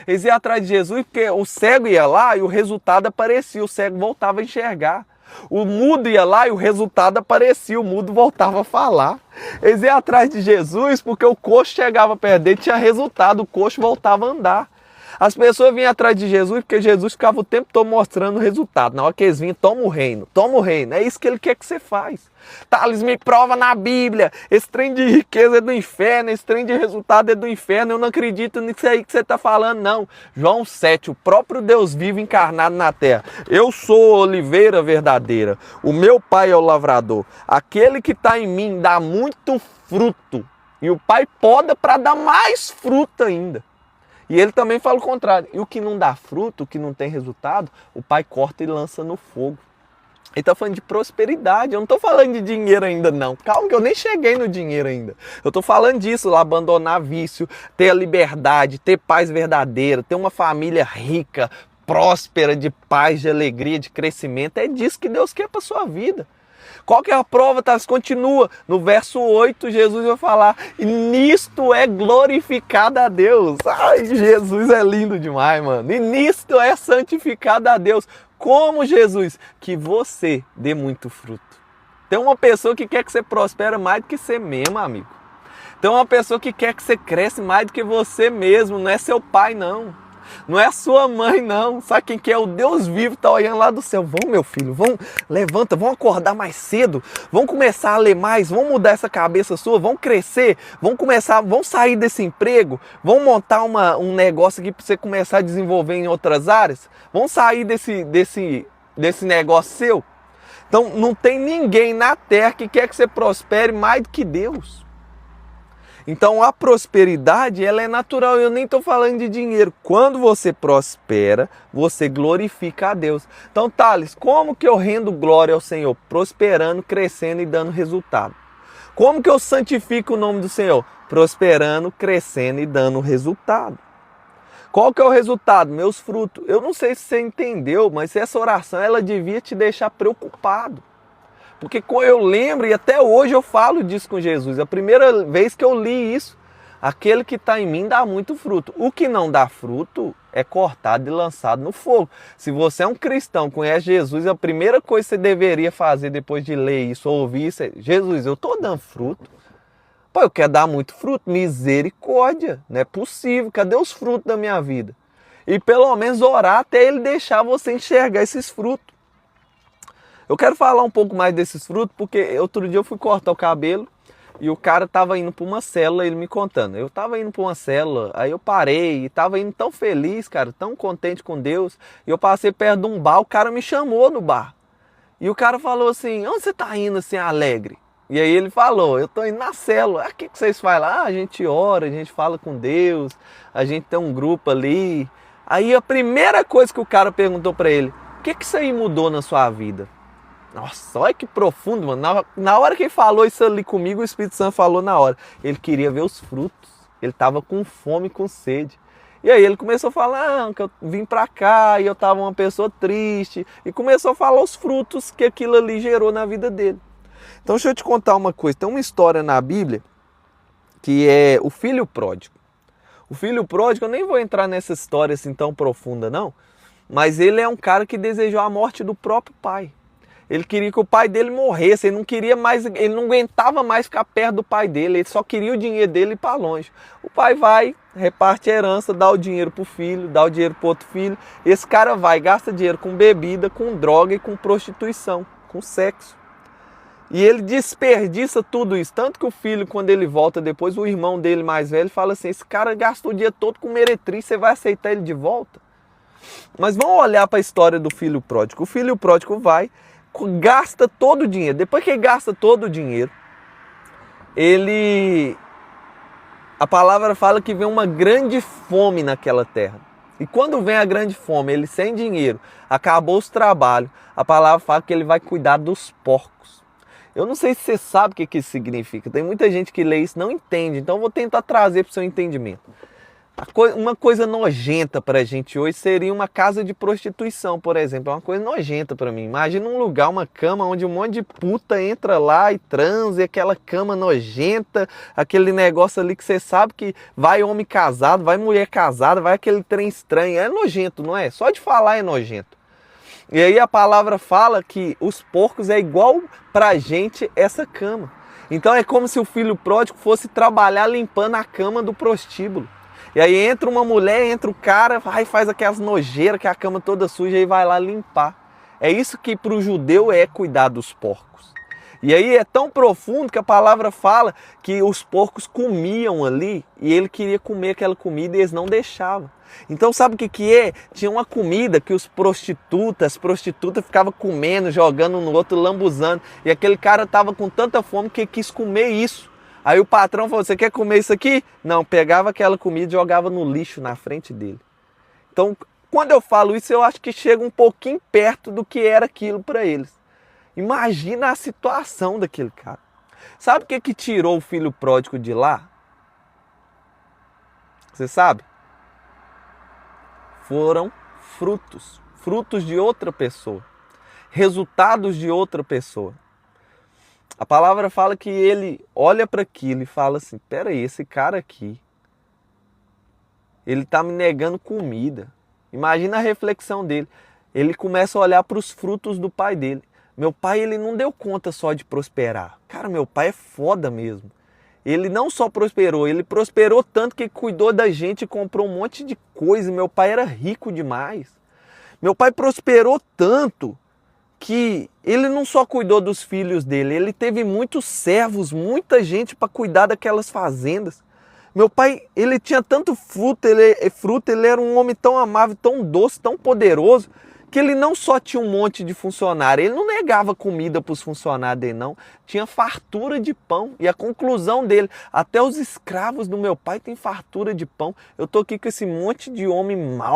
A: Eles iam atrás de Jesus porque o cego ia lá e o resultado aparecia. O cego voltava a enxergar. O mudo ia lá e o resultado aparecia. O mudo voltava a falar. Eles iam atrás de Jesus porque o coxo chegava perto dele e tinha resultado. O coxo voltava a andar. As pessoas vinham atrás de Jesus porque Jesus ficava o tempo todo mostrando o resultado. Na hora que eles vinham, toma o reino, toma o reino. É isso que ele quer que você faz. Thales, me prova na Bíblia. Esse trem de riqueza é do inferno, esse trem de resultado é do inferno. Eu não acredito nisso aí que você está falando, não. João 7, o próprio Deus vivo encarnado na terra. Eu sou a oliveira verdadeira. O meu pai é o lavrador. Aquele que está em mim dá muito fruto. E o pai poda para dar mais fruto ainda. E ele também fala o contrário. E o que não dá fruto, o que não tem resultado, o pai corta e lança no fogo. Ele está falando de prosperidade. Eu não estou falando de dinheiro ainda, não. Calma que eu nem cheguei no dinheiro ainda. Eu estou falando disso, lá, abandonar vício, ter a liberdade, ter paz verdadeira, ter uma família rica, próspera, de paz, de alegria, de crescimento. É disso que Deus quer para a sua vida. Qual que é a prova, Thales? Continua. No verso 8, Jesus vai falar, e nisto é glorificado a Deus. Ai, Jesus é lindo demais, mano. E nisto é santificado a Deus. Como, Jesus? Que você dê muito fruto. Tem uma pessoa que quer que você prospere mais do que você mesmo, amigo. Tem uma pessoa que quer que você cresça mais do que você mesmo. Não é seu pai, não. Não é a sua mãe, não. Sabe quem que é? O Deus vivo está olhando lá do céu. Vamos, meu filho, vamos, levanta, vamos acordar mais cedo. Vamos começar a ler mais, vamos mudar essa cabeça sua, vamos crescer, vamos sair desse emprego, vamos montar um negócio aqui para você começar a desenvolver em outras áreas. Vamos sair desse negócio seu. Então, não tem ninguém na terra que quer que você prospere mais do que Deus. Então a prosperidade, ela é natural, eu nem estou falando de dinheiro. Quando você prospera, você glorifica a Deus. Então, Thales, como que eu rendo glória ao Senhor? Prosperando, crescendo e dando resultado. Como que eu santifico o nome do Senhor? Prosperando, crescendo e dando resultado. Qual que é o resultado? Meus frutos. Eu não sei se você entendeu, mas essa oração, ela devia te deixar preocupado. Porque eu lembro, e até hoje eu falo disso com Jesus, a primeira vez que eu li isso, aquele que está em mim dá muito fruto. O que não dá fruto é cortado e lançado no fogo. Se você é um cristão, conhece Jesus, a primeira coisa que você deveria fazer depois de ler isso, ouvir isso, é: Jesus, eu estou dando fruto. Pô, eu quero dar muito fruto, misericórdia, não é possível, cadê os frutos da minha vida? E pelo menos orar até ele deixar você enxergar esses frutos. Eu quero falar um pouco mais desses frutos, porque outro dia eu fui cortar o cabelo e o cara tava indo para uma célula, ele me contando. Eu tava indo para uma célula, aí eu parei e tava indo tão feliz, cara, tão contente com Deus. E eu passei perto de um bar, o cara me chamou no bar. E o cara falou assim, onde você tá indo assim alegre? E aí ele falou, eu tô indo na célula. Ah, o que vocês fazem lá? Ah, a gente ora, a gente fala com Deus, a gente tem um grupo ali. Aí a primeira coisa que o cara perguntou para ele, o que isso aí mudou na sua vida? Nossa, olha que profundo, mano. Na hora que ele falou isso ali comigo, o Espírito Santo falou na hora. Ele queria ver os frutos. Ele estava com fome, com sede. E aí ele começou a falar que eu vim pra cá e eu estava uma pessoa triste. E começou a falar os frutos que aquilo ali gerou na vida dele. Então deixa eu te contar uma coisa. Tem uma história na Bíblia que é o filho pródigo. O filho pródigo, eu nem vou entrar nessa história assim tão profunda não. Mas ele é um cara que desejou a morte do próprio pai. Ele queria que o pai dele morresse, ele não queria mais, ele não aguentava mais ficar perto do pai dele, ele só queria o dinheiro dele ir para longe. O pai vai, reparte a herança, dá o dinheiro pro filho, dá o dinheiro pro outro filho. Esse cara vai, gasta dinheiro com bebida, com droga e com prostituição, com sexo. E ele desperdiça tudo isso, tanto que o filho, quando ele volta depois, o irmão dele mais velho fala assim, esse cara gastou o dia todo com meretriz, você vai aceitar ele de volta? Mas vamos olhar para a história do filho pródigo. O filho pródigo vai, gasta todo o dinheiro. Depois que ele gasta todo o dinheiro, a palavra fala que vem uma grande fome naquela terra. E quando vem a grande fome, ele sem dinheiro, acabou os trabalhos, a palavra fala que ele vai cuidar dos porcos. Eu não sei se você sabe o que isso significa. Tem muita gente que lê isso e não entende. Então eu vou tentar trazer para o seu entendimento. Uma coisa nojenta para a gente hoje seria uma casa de prostituição, por exemplo. É uma coisa nojenta para mim. Imagina um lugar, uma cama onde um monte de puta entra lá e transa, e aquela cama nojenta, aquele negócio ali que você sabe que vai homem casado, vai mulher casada, vai aquele trem estranho. É nojento, não é? Só de falar é nojento. E aí a palavra fala que os porcos é igual pra gente essa cama. Então é como se o filho pródigo fosse trabalhar limpando a cama do prostíbulo. E aí entra uma mulher, entra o cara, vai faz aquelas nojeiras, que a cama toda suja e vai lá limpar. É isso que para o judeu é cuidar dos porcos. E aí é tão profundo que a palavra fala que os porcos comiam ali e ele queria comer aquela comida e eles não deixavam. Então sabe o que é? Tinha uma comida que as prostitutas ficavam comendo, jogando um no outro, lambuzando. E aquele cara estava com tanta fome que quis comer isso. Aí o patrão falou, você quer comer isso aqui? Não, pegava aquela comida e jogava no lixo na frente dele. Então, quando eu falo isso, eu acho que chega um pouquinho perto do que era aquilo para eles. Imagina a situação daquele cara. Sabe o que tirou o filho pródigo de lá? Você sabe? Foram frutos de outra pessoa, resultados de outra pessoa. A palavra fala que ele olha para aquilo e fala assim, peraí, esse cara aqui, ele está me negando comida. Imagina a reflexão dele. Ele começa a olhar para os frutos do pai dele. Meu pai, ele não deu conta só de prosperar. Cara, meu pai é foda mesmo. Ele não só prosperou, ele prosperou tanto que cuidou da gente e comprou um monte de coisa. Meu pai era rico demais. Meu pai prosperou tanto que ele não só cuidou dos filhos dele, ele teve muitos servos, muita gente para cuidar daquelas fazendas. Meu pai, ele tinha tanto fruto, ele era um homem tão amável, tão doce, tão poderoso, que ele não só tinha um monte de funcionário, ele não negava comida para os funcionários dele, não. Tinha fartura de pão. E a conclusão dele, até os escravos do meu pai têm fartura de pão. Eu tô aqui com esse monte de homem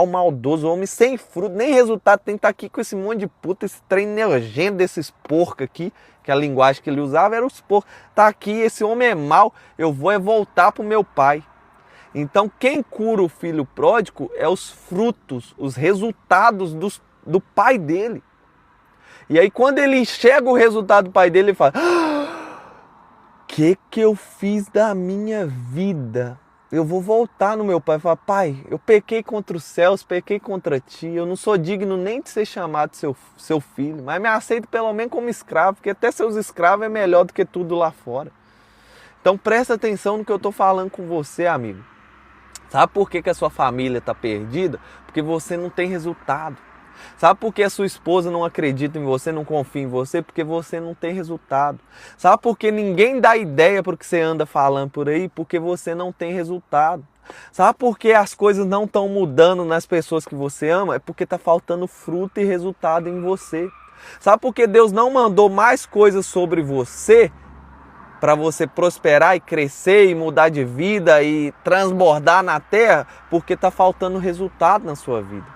A: maldoso, homem sem fruto, nem resultado tem que estar aqui com esse monte de puta, esse trem nojento desses porcos aqui, que a linguagem que ele usava era os porcos. Tá aqui, esse homem é mau, eu vou voltar pro meu pai. Então quem cura o filho pródigo é os frutos, os resultados do pai dele. E aí quando ele enxerga o resultado do pai dele, ele fala, que eu fiz da minha vida? Eu vou voltar no meu pai e falar, pai, eu pequei contra os céus, pequei contra ti, eu não sou digno nem de ser chamado seu filho, mas me aceita pelo menos como escravo, porque até seus escravos é melhor do que tudo lá fora. Então presta atenção no que eu estou falando com você, amigo. Sabe por que a sua família está perdida? Porque você não tem resultado. Sabe por que a sua esposa não acredita em você, não confia em você? Porque você não tem resultado. Sabe por que ninguém dá ideia para o que você anda falando por aí? Porque você não tem resultado. Sabe por que as coisas não estão mudando nas pessoas que você ama? É porque está faltando fruto e resultado em você. Sabe por que Deus não mandou mais coisas sobre você para você prosperar e crescer e mudar de vida e transbordar na terra? Porque está faltando resultado na sua vida.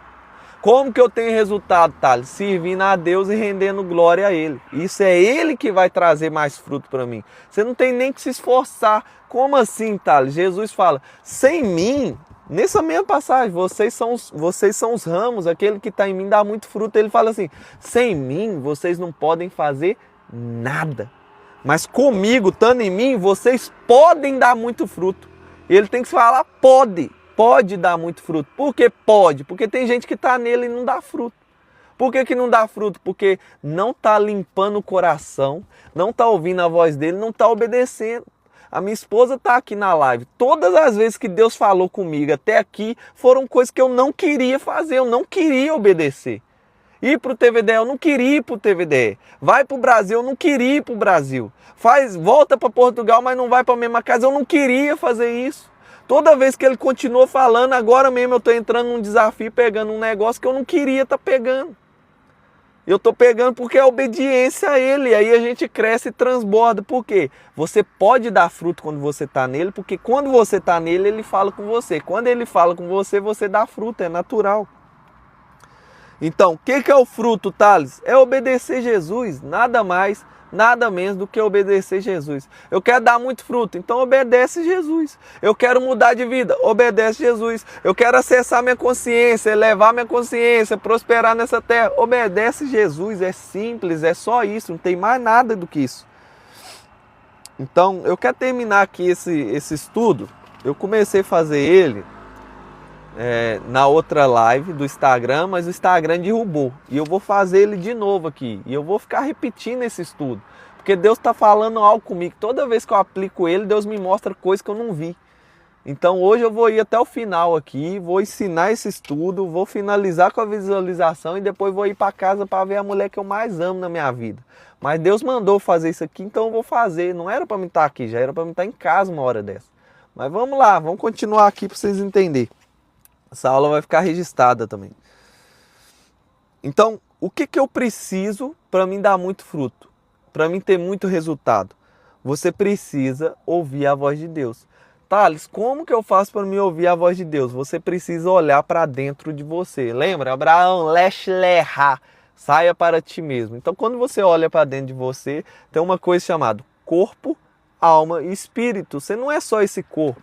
A: Como que eu tenho resultado, Thales? Servindo a Deus e rendendo glória a Ele. Isso é Ele que vai trazer mais fruto para mim. Você não tem nem que se esforçar. Como assim, Thales? Jesus fala, sem mim, nessa mesma passagem, vocês são os ramos, aquele que está em mim dá muito fruto. Ele fala assim, sem mim vocês não podem fazer nada. Mas comigo, estando em mim, vocês podem dar muito fruto. Ele tem que falar, pode dar muito fruto. Por que pode? Porque tem gente que está nele e não dá fruto. Por que não dá fruto? Porque não está limpando o coração, não está ouvindo a voz dele, não está obedecendo. A minha esposa está aqui na live. Todas as vezes que Deus falou comigo até aqui, foram coisas que eu não queria fazer, eu não queria obedecer. Ir para o TVDE, eu não queria ir para o TVDE. Vai para o Brasil, eu não queria ir para o Brasil. Volta para Portugal, mas não vai para a mesma casa, eu não queria fazer isso. Toda vez que ele continua falando, agora mesmo eu estou entrando num desafio, pegando um negócio que eu não queria estar pegando. Eu estou pegando porque é obediência a ele. Aí a gente cresce e transborda. Por quê? Você pode dar fruto quando você está nele, porque quando você está nele, ele fala com você. Quando ele fala com você, você dá fruto, é natural. Então, o que é o fruto, Thales? É obedecer Jesus, nada mais, nada menos do que obedecer Jesus. Eu quero dar muito fruto, então obedece Jesus. Eu quero mudar de vida, obedece Jesus. Eu quero acessar minha consciência, elevar minha consciência, prosperar nessa terra, obedece Jesus. É simples, é só isso, não tem mais nada do que isso. Então, eu quero terminar aqui esse estudo. Eu comecei a fazer ele na outra live do Instagram, mas o Instagram derrubou. E eu vou fazer ele de novo aqui. E eu vou ficar repetindo esse estudo. Porque Deus está falando algo comigo. Toda vez que eu aplico ele, Deus me mostra coisas que eu não vi. Então hoje eu vou ir até o final aqui, vou ensinar esse estudo, vou finalizar com a visualização e depois vou ir para casa para ver a mulher que eu mais amo na minha vida. Mas Deus mandou fazer isso aqui, então eu vou fazer. Não era para mim estar aqui, já era para mim estar em casa uma hora dessa. Mas vamos lá, vamos continuar aqui para vocês entenderem. Essa aula vai ficar registrada também. Então, o que eu preciso para mim dar muito fruto? Para mim ter muito resultado? Você precisa ouvir a voz de Deus. Thales, como que eu faço para me ouvir a voz de Deus? Você precisa olhar para dentro de você. Lembra? Abraão, lech lecha, saia para ti mesmo. Então, quando você olha para dentro de você, tem uma coisa chamada corpo, alma e espírito. Você não é só esse corpo.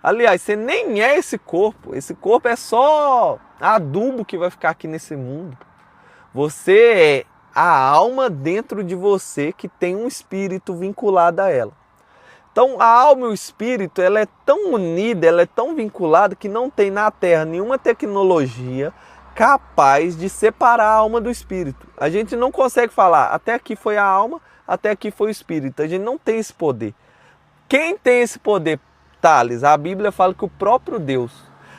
A: Aliás, você nem é esse corpo. Esse corpo é só adubo que vai ficar aqui nesse mundo. Você é a alma dentro de você que tem um espírito vinculado a ela. Então, a alma e o espírito, ela é tão unida, ela é tão vinculada que não tem na Terra nenhuma tecnologia capaz de separar a alma do espírito. A gente não consegue falar, até aqui foi a alma, até aqui foi o espírito. A gente não tem esse poder. Quem tem esse poder? Thales, a Bíblia fala que o próprio Deus,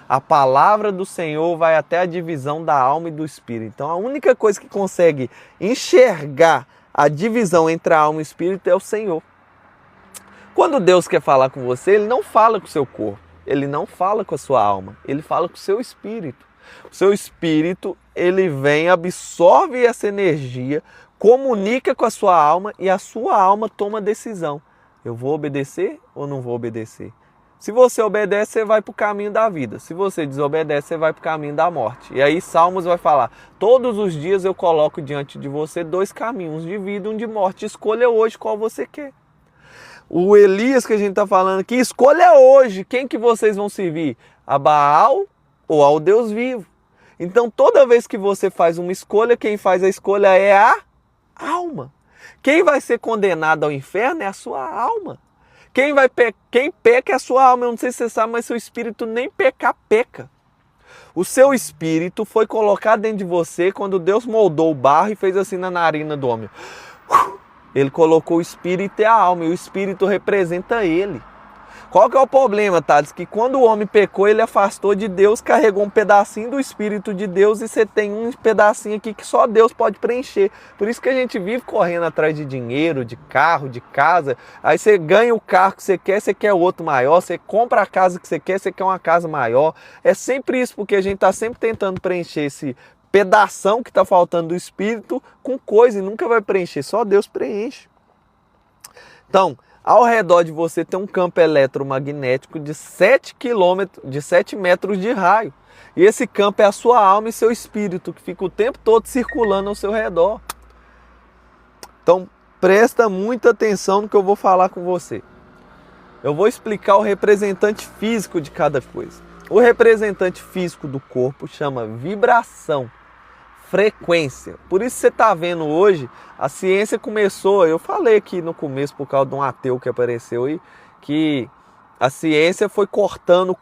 A: a palavra do Senhor vai até a divisão da alma e do espírito. Então a única coisa que consegue enxergar a divisão entre a alma e o espírito é o Senhor. Quando Deus quer falar com você, Ele não fala com o seu corpo, Ele não fala com a sua alma, Ele fala com o seu espírito. O seu espírito, ele vem, absorve essa energia, comunica com a sua alma e a sua alma toma decisão. Eu vou obedecer ou não vou obedecer? Se você obedece, você vai para o caminho da vida. Se você desobedece, você vai para o caminho da morte. E aí Salmos vai falar, todos os dias eu coloco diante de você 2 caminhos, um de vida e um de morte. Escolha hoje qual você quer. O Elias que a gente está falando aqui, escolha hoje quem que vocês vão servir, a Baal ou ao Deus vivo. Então toda vez que você faz uma escolha, quem faz a escolha é a alma. Quem vai ser condenado ao inferno é a sua alma. Quem peca é a sua alma. Eu não sei se você sabe, mas seu espírito nem pecar, peca. O seu espírito foi colocado dentro de você quando Deus moldou o barro e fez assim na narina do homem. Ele colocou o espírito e a alma, e o espírito representa ele. Qual que é o problema, Thales? Que quando o homem pecou, ele afastou de Deus, carregou um pedacinho do Espírito de Deus e você tem um pedacinho aqui que só Deus pode preencher. Por isso que a gente vive correndo atrás de dinheiro, de carro, de casa. Aí você ganha o carro que você quer outro maior. Você compra a casa que você quer uma casa maior. É sempre isso, porque a gente está sempre tentando preencher esse pedação que está faltando do Espírito com coisa e nunca vai preencher. Só Deus preenche. Então, ao redor de você tem um campo eletromagnético de 7 metros de raio. E esse campo é a sua alma e seu espírito, que fica o tempo todo circulando ao seu redor. Então, presta muita atenção no que eu vou falar com você. Eu vou explicar o representante físico de cada coisa. O representante físico do corpo chama vibração, frequência. Por isso você está vendo hoje, a ciência começou, eu falei aqui no começo por causa de um ateu que apareceu aí, que a ciência foi cortando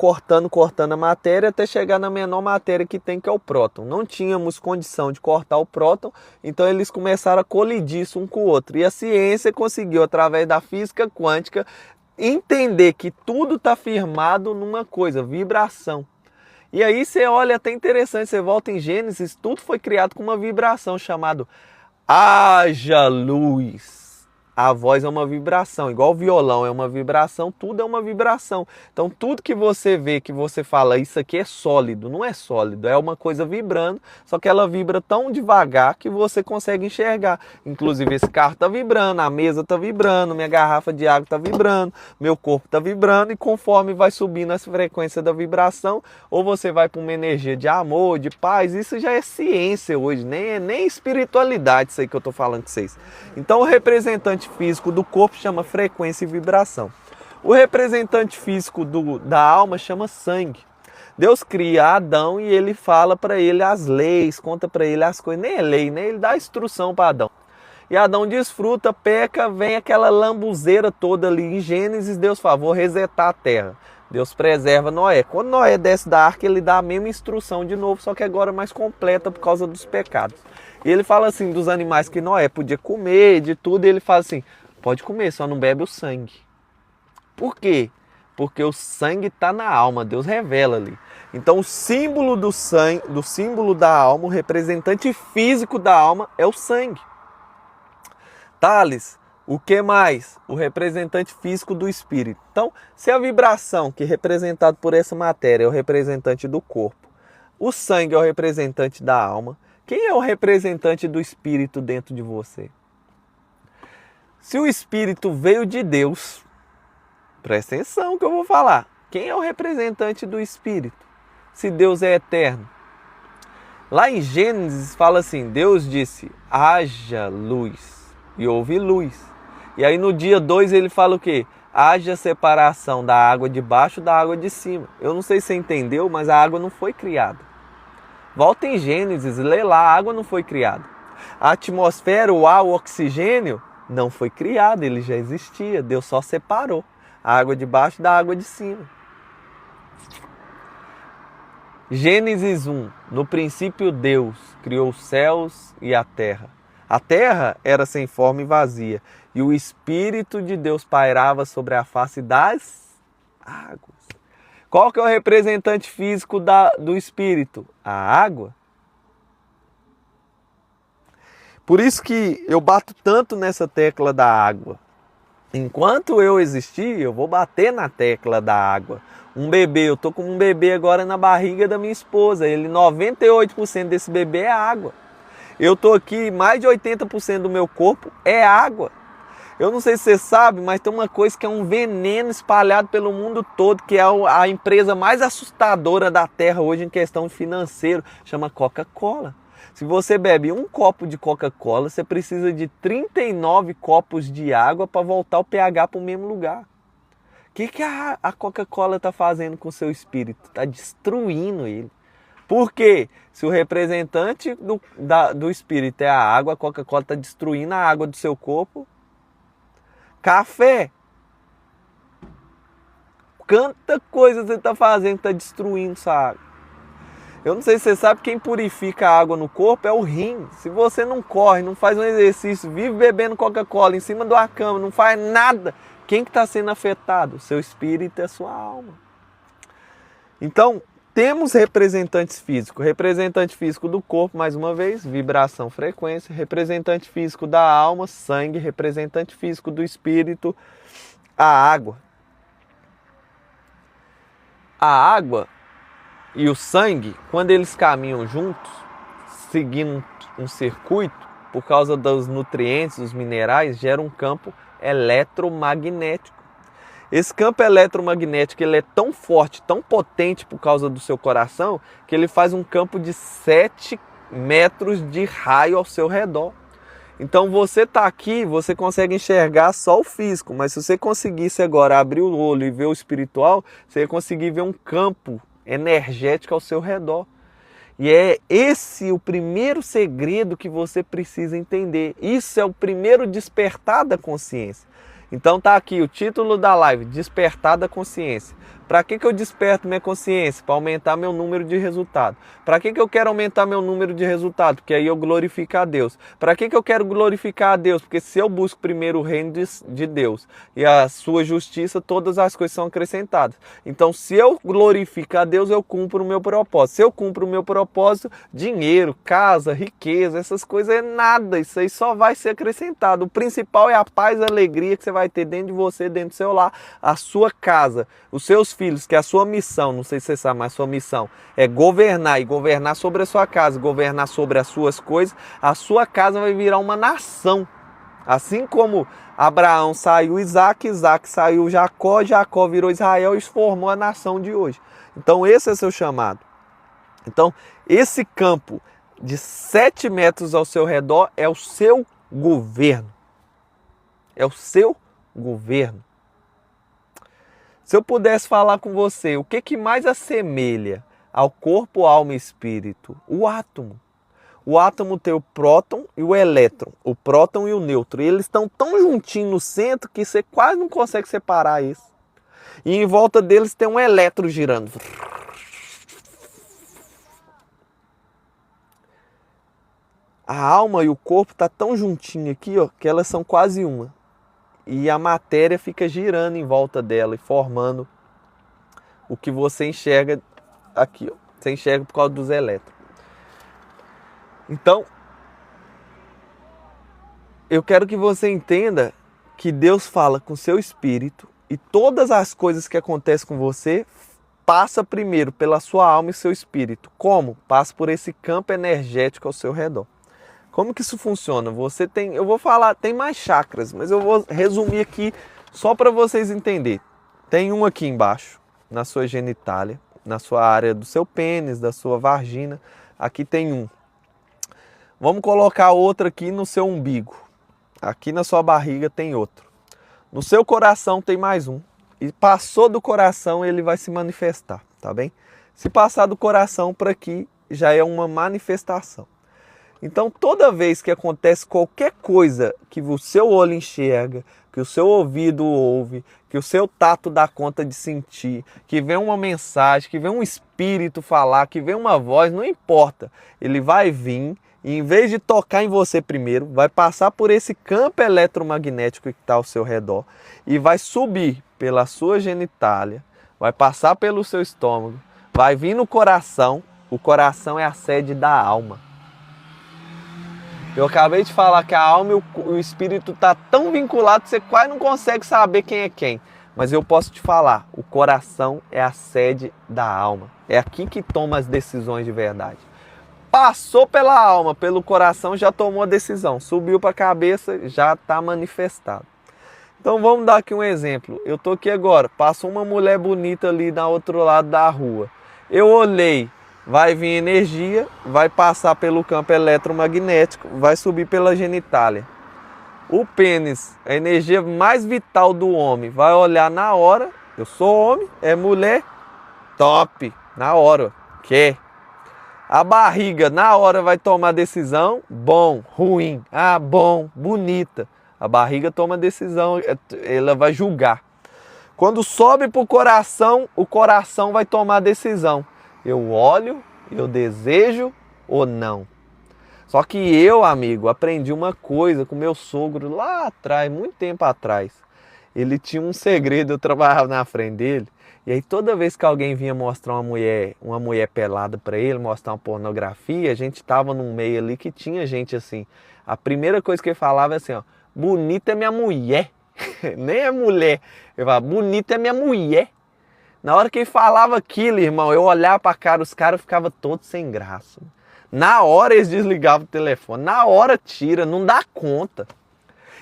A: a matéria até chegar na menor matéria que tem, que é o próton. Não tínhamos condição de cortar o próton, então eles começaram a colidir isso um com o outro. E a ciência conseguiu, através da física quântica, entender que tudo está firmado numa coisa, vibração. E aí você olha, até interessante, você volta em Gênesis, tudo foi criado com uma vibração chamada haja luz. A voz é uma vibração, igual o violão é uma vibração, tudo é uma vibração. Então tudo que você vê, que você fala, isso aqui é sólido, não é sólido, é uma coisa vibrando, só que ela vibra tão devagar que você consegue enxergar. Inclusive esse carro está vibrando, a mesa está vibrando, minha garrafa de água está vibrando, meu corpo está vibrando, e conforme vai subindo essa frequência da vibração, ou você vai para uma energia de amor, de paz, isso já é ciência hoje, nem espiritualidade isso aí que eu estou falando com vocês. Então o representante físico do corpo chama frequência e vibração. O representante físico da alma chama sangue. Deus cria Adão e ele fala para ele as leis, conta para ele as coisas, nem é lei, né? Ele dá instrução para Adão. E Adão desfruta, peca, vem aquela lambuzeira toda ali em Gênesis, Deus fala, vou resetar a terra. Deus preserva Noé. Quando Noé desce da arca, ele dá a mesma instrução de novo, só que agora mais completa por causa dos pecados. E ele fala assim, dos animais que Noé podia comer, de tudo, e ele fala assim, pode comer, só não bebe o sangue. Por quê? Porque o sangue está na alma, Deus revela ali. Então o símbolo do sangue, do símbolo da alma, o representante físico da alma é o sangue. Thales, o que mais? O representante físico do espírito. Então, se a vibração, que é representada por essa matéria, é o representante do corpo, o sangue é o representante da alma, quem é o representante do espírito dentro de você? Se o espírito veio de Deus, presta atenção que eu vou falar. Quem é o representante do espírito? Se Deus é eterno. Lá em Gênesis fala assim, Deus disse, haja luz, e houve luz. E aí no dia 2 ele fala o quê? Haja separação da água de baixo da água de cima. Eu não sei se você entendeu, mas a água não foi criada. Volta em Gênesis, lê lá, a água não foi criada. A atmosfera, o ar, o oxigênio, não foi criado, ele já existia, Deus só separou a água de baixo da água de cima. Gênesis 1, no princípio Deus criou os céus e a terra. A terra era sem forma e vazia, e o Espírito de Deus pairava sobre a face das águas. Qual que é o representante físico do Espírito? A água. Por isso que eu bato tanto nessa tecla da água. Enquanto eu existir, eu vou bater na tecla da água. Um bebê, eu tô com um bebê agora na barriga da minha esposa. 98% desse bebê é água. Eu tô aqui, mais de 80% do meu corpo é água. Eu não sei se você sabe, mas tem uma coisa que é um veneno espalhado pelo mundo todo, que é a empresa mais assustadora da Terra hoje em questão financeira, chama Coca-Cola. Se você bebe um copo de Coca-Cola, você precisa de 39 copos de água para voltar o pH para o mesmo lugar. O que a Coca-Cola está fazendo com o seu espírito? Está destruindo ele. Por quê? Se o representante do espírito é a água, a Coca-Cola está destruindo a água do seu corpo. Café. Quanta coisa você está fazendo que está destruindo essa água. Eu não sei se você sabe, quem purifica a água no corpo é o rim. Se você não corre, não faz um exercício, vive bebendo Coca-Cola em cima de uma cama, não faz nada, Quem que está sendo afetado? O seu espírito e a sua alma. Então, temos representantes físicos. Representante físico do corpo, mais uma vez, vibração, frequência. Representante físico da alma, sangue. Representante físico do espírito, a água. A água e o sangue, quando eles caminham juntos, seguindo um circuito, por causa dos nutrientes, dos minerais, gera um campo eletromagnético. Esse campo eletromagnético ele é tão forte, tão potente por causa do seu coração, que ele faz um campo de 7 metros de raio ao seu redor. Então você está aqui, você consegue enxergar só o físico, mas se você conseguisse agora abrir o olho e ver o espiritual, você ia conseguir ver um campo energético ao seu redor. E é esse o primeiro segredo que você precisa entender. Isso é o primeiro despertar da consciência. Então tá aqui o título da live, Despertar da Consciência. Para que eu desperto minha consciência? Para aumentar meu número de resultado. Para que eu quero aumentar meu número de resultado? Porque aí eu glorifico a Deus. Para que eu quero glorificar a Deus? Porque se eu busco primeiro o reino de Deus e a sua justiça, todas as coisas são acrescentadas. Então se eu glorifico a Deus, eu cumpro o meu propósito. Se eu cumpro o meu propósito, dinheiro, casa, riqueza, essas coisas é nada. Isso aí só vai ser acrescentado. O principal é a paz e a alegria que você vai ter dentro de você, dentro do seu lar, a sua casa, os seus filhos, que é a sua missão, não sei se você sabe, mas a sua missão é governar e governar sobre a sua casa, governar sobre as suas coisas, a sua casa vai virar uma nação. Assim como Abraão saiu Isaac, Isaac saiu Jacó, Jacó virou Israel e formou a nação de hoje. Então esse é seu chamado. Então esse campo de 7 metros ao seu redor é o seu governo. É o seu governo. Se eu pudesse falar com você, o que mais assemelha ao corpo, alma e espírito? O átomo. O átomo tem o próton e o elétron, o próton e o nêutron. E eles estão tão juntinhos no centro que você quase não consegue separar isso. E em volta deles tem um elétron girando. A alma e o corpo estão tão juntinhos aqui, ó, que elas são quase uma. E a matéria fica girando em volta dela e formando o que você enxerga aqui, ó. Você enxerga por causa dos elétrons. Então, eu quero que você entenda que Deus fala com seu espírito e todas as coisas que acontecem com você passa primeiro pela sua alma e seu espírito. Como? Passa por esse campo energético ao seu redor. Como que isso funciona? Você tem, eu vou falar, tem mais chakras, mas eu vou resumir aqui só para vocês entenderem. Tem um aqui embaixo, na sua genitália, na sua área do seu pênis, da sua vagina. Aqui tem um. Vamos colocar outro aqui no seu umbigo. Aqui na sua barriga tem outro. No seu coração tem mais um. E passou do coração, ele vai se manifestar, tá bem? Se passar do coração para aqui, já é uma manifestação. Então, toda vez que acontece qualquer coisa que o seu olho enxerga, que o seu ouvido ouve, que o seu tato dá conta de sentir, que vem uma mensagem, que vem um espírito falar, que vem uma voz, não importa. Ele vai vir e, em vez de tocar em você primeiro, vai passar por esse campo eletromagnético que está ao seu redor e vai subir pela sua genitália, vai passar pelo seu estômago, vai vir no coração. O coração é a sede da alma. Eu acabei de falar que a alma e o espírito estão tão vinculados que você quase não consegue saber quem é quem. Mas eu posso te falar, o coração é a sede da alma. É aqui que toma as decisões de verdade. Passou pela alma, pelo coração, já tomou a decisão. Subiu para a cabeça, já está manifestado. Então vamos dar aqui um exemplo. Eu estou aqui agora, passou uma mulher bonita ali do outro lado da rua. Eu olhei. Vai vir energia, vai passar pelo campo eletromagnético, vai subir pela genitália. O pênis, a energia mais vital do homem, vai olhar na hora. Eu sou homem, é mulher, top, na hora, quer. A barriga, na hora vai tomar decisão, bom, ruim, bom, bonita. A barriga toma decisão, ela vai julgar. Quando sobe para o coração vai tomar decisão. Eu olho, eu desejo ou não. Só que eu, amigo, aprendi uma coisa com meu sogro lá atrás, muito tempo atrás. Ele tinha um segredo, eu trabalhava na frente dele. E aí toda vez que alguém vinha mostrar uma mulher pelada pra ele, mostrar uma pornografia, a gente tava num meio ali que tinha gente assim. A primeira coisa que ele falava é assim, ó, bonita é minha mulher. Nem é mulher. Ele falava, bonita é minha mulher. Na hora que ele falava aquilo, irmão, eu olhava pra cara, os caras ficavam todos sem graça. Na hora eles desligavam o telefone, na hora tira, não dá conta.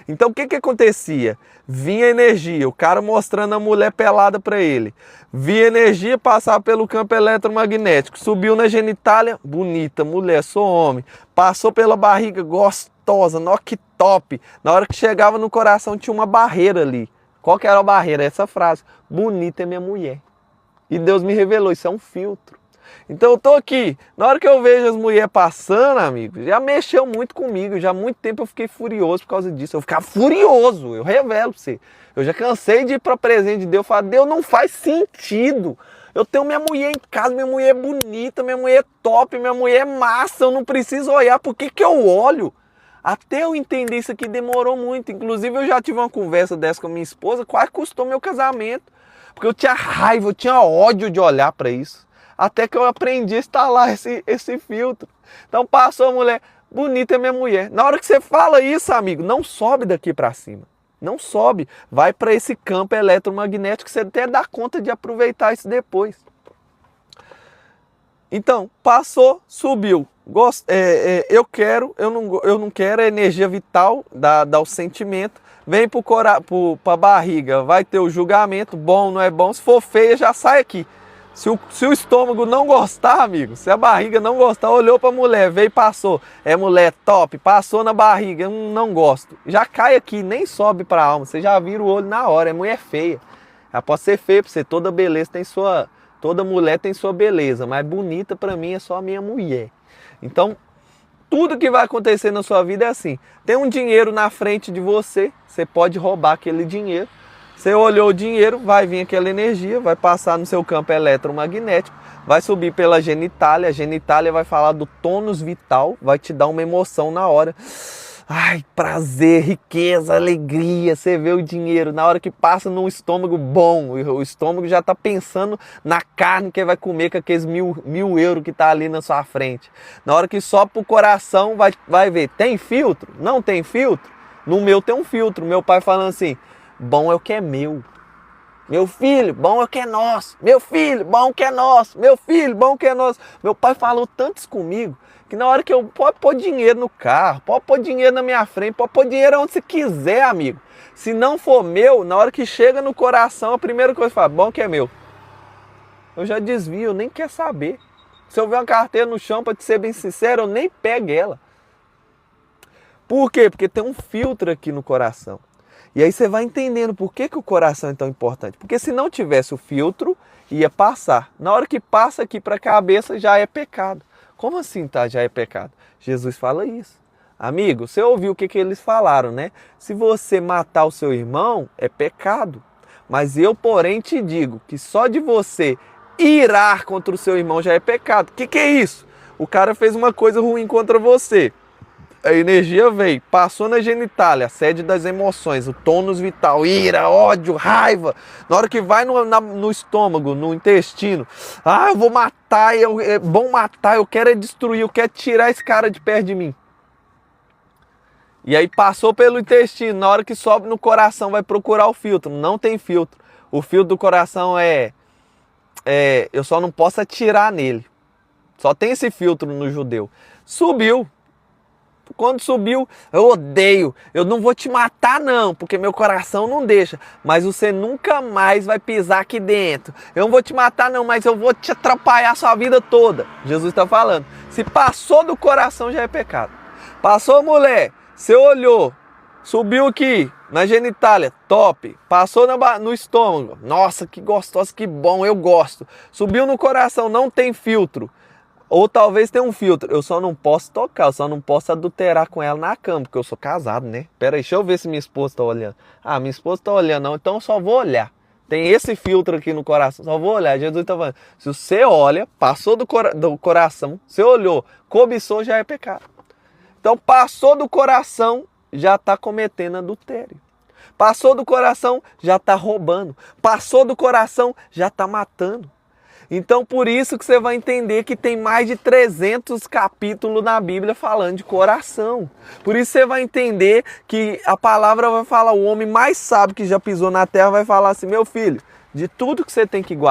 A: Então o que que acontecia? Vinha energia, o cara mostrando a mulher pelada para ele. Vinha energia passar pelo campo eletromagnético. Subiu na genitália, bonita, mulher, sou homem. Passou pela barriga, gostosa, nó que top. Na hora que chegava no coração tinha uma barreira ali. Qual que era a barreira? Essa frase, bonita é minha mulher. E Deus me revelou, isso é um filtro. Então eu tô aqui, na hora que eu vejo as mulheres passando, amigo, já mexeu muito comigo, já há muito tempo eu fiquei furioso por causa disso. Eu ficava furioso, eu revelo pra você. Eu já cansei de ir pra presente de Deus e falar, Deus, não faz sentido. Eu tenho minha mulher em casa, minha mulher é bonita, minha mulher é top, minha mulher é massa, eu não preciso olhar, por que que eu olho? Até eu entender isso aqui demorou muito. Inclusive eu já tive uma conversa dessa com a minha esposa, quase custou meu casamento. Porque eu tinha raiva, eu tinha ódio de olhar para isso. Até que eu aprendi a instalar esse filtro. Então passou a mulher, bonita é minha mulher. Na hora que você fala isso, amigo, não sobe daqui para cima. Não sobe. Vai para esse campo eletromagnético, você até dá conta de aproveitar isso depois. Então, passou, subiu. Eu não quero, é energia vital, dá o sentimento. Vem para a barriga, vai ter o julgamento, bom, não é bom. Se for feia, já sai aqui. Se o estômago não gostar, amigo, se a barriga não gostar, olhou para a mulher, veio e passou. É mulher top, passou na barriga, não gosto. Já cai aqui, nem sobe para a alma. Você já vira o olho na hora, é mulher feia. Ela pode ser feia para você, toda beleza tem sua... Toda mulher tem sua beleza, mas bonita para mim é só a minha mulher. Então, tudo que vai acontecer na sua vida é assim. Tem um dinheiro na frente de você, você pode roubar aquele dinheiro. Você olhou o dinheiro, vai vir aquela energia, vai passar no seu campo eletromagnético, vai subir pela genitália, a genitália vai falar do tônus vital, vai te dar uma emoção na hora. Ai, prazer, riqueza, alegria, você vê o dinheiro, na hora que passa no estômago bom, o estômago já está pensando na carne que vai comer com aqueles mil euros que está ali na sua frente. Na hora que sobe pro coração, vai ver, tem filtro? Não tem filtro? No meu tem um filtro, meu pai falando assim, bom é o que é meu. Meu filho, bom é o que é nosso. Meu filho, bom é o que é nosso. Meu filho, bom é o que é nosso. Meu pai falou tantos comigo que na hora que eu pode pôr dinheiro no carro, pode pôr dinheiro na minha frente, pode pôr dinheiro onde você quiser, amigo. Se não for meu, na hora que chega no coração, a primeira coisa que fala, bom que é meu. Eu já desvio, eu nem quero saber. Se eu ver uma carteira no chão, para te ser bem sincero, eu nem pego ela. Por quê? Porque tem um filtro aqui no coração. E aí você vai entendendo por que o coração é tão importante. Porque se não tivesse o filtro, ia passar. Na hora que passa aqui para a cabeça, já é pecado. Como assim, tá? Já é pecado? Jesus fala isso. Amigo, você ouviu o que eles falaram, né? Se você matar o seu irmão, é pecado. Mas eu, porém, te digo que só de você irar contra o seu irmão já é pecado. O que é isso? O cara fez uma coisa ruim contra você. A energia veio, passou na genitália, a sede das emoções, o tônus vital, ira, ódio, raiva. Na hora que vai no estômago, no intestino, eu vou matar, é bom matar, eu quero destruir, eu quero tirar esse cara de perto de mim. E aí passou pelo intestino, na hora que sobe no coração vai procurar o filtro, não tem filtro. O filtro do coração eu só não posso atirar nele. Só tem esse filtro no judeu. Subiu. Quando subiu, eu odeio, eu não vou te matar não, porque meu coração não deixa, mas você nunca mais vai pisar aqui dentro. Eu não vou te matar não, mas eu vou te atrapalhar a sua vida toda. Jesus está falando, se passou do coração já é pecado. Passou, mulher, você olhou, subiu aqui na genitália, top. Passou no estômago, nossa, que gostosa, que bom, eu gosto. Subiu no coração, não tem filtro. Ou talvez tenha um filtro, eu só não posso tocar, eu só não posso adulterar com ela na cama, porque eu sou casado, né? Pera aí, deixa eu ver se minha esposa tá olhando. Minha esposa tá olhando não, então eu só vou olhar. Tem esse filtro aqui no coração, só vou olhar. Jesus tá falando, se você olha, passou do coração, você olhou, cobiçou, já é pecado. Então passou do coração, já está cometendo adultério. Passou do coração, já está roubando. Passou do coração, já está matando. Então por isso que você vai entender que tem mais de 300 capítulos na Bíblia falando de coração. Por isso você vai entender que a palavra vai falar, o homem mais sábio que já pisou na terra vai falar assim, meu filho, de tudo que você tem que guardar,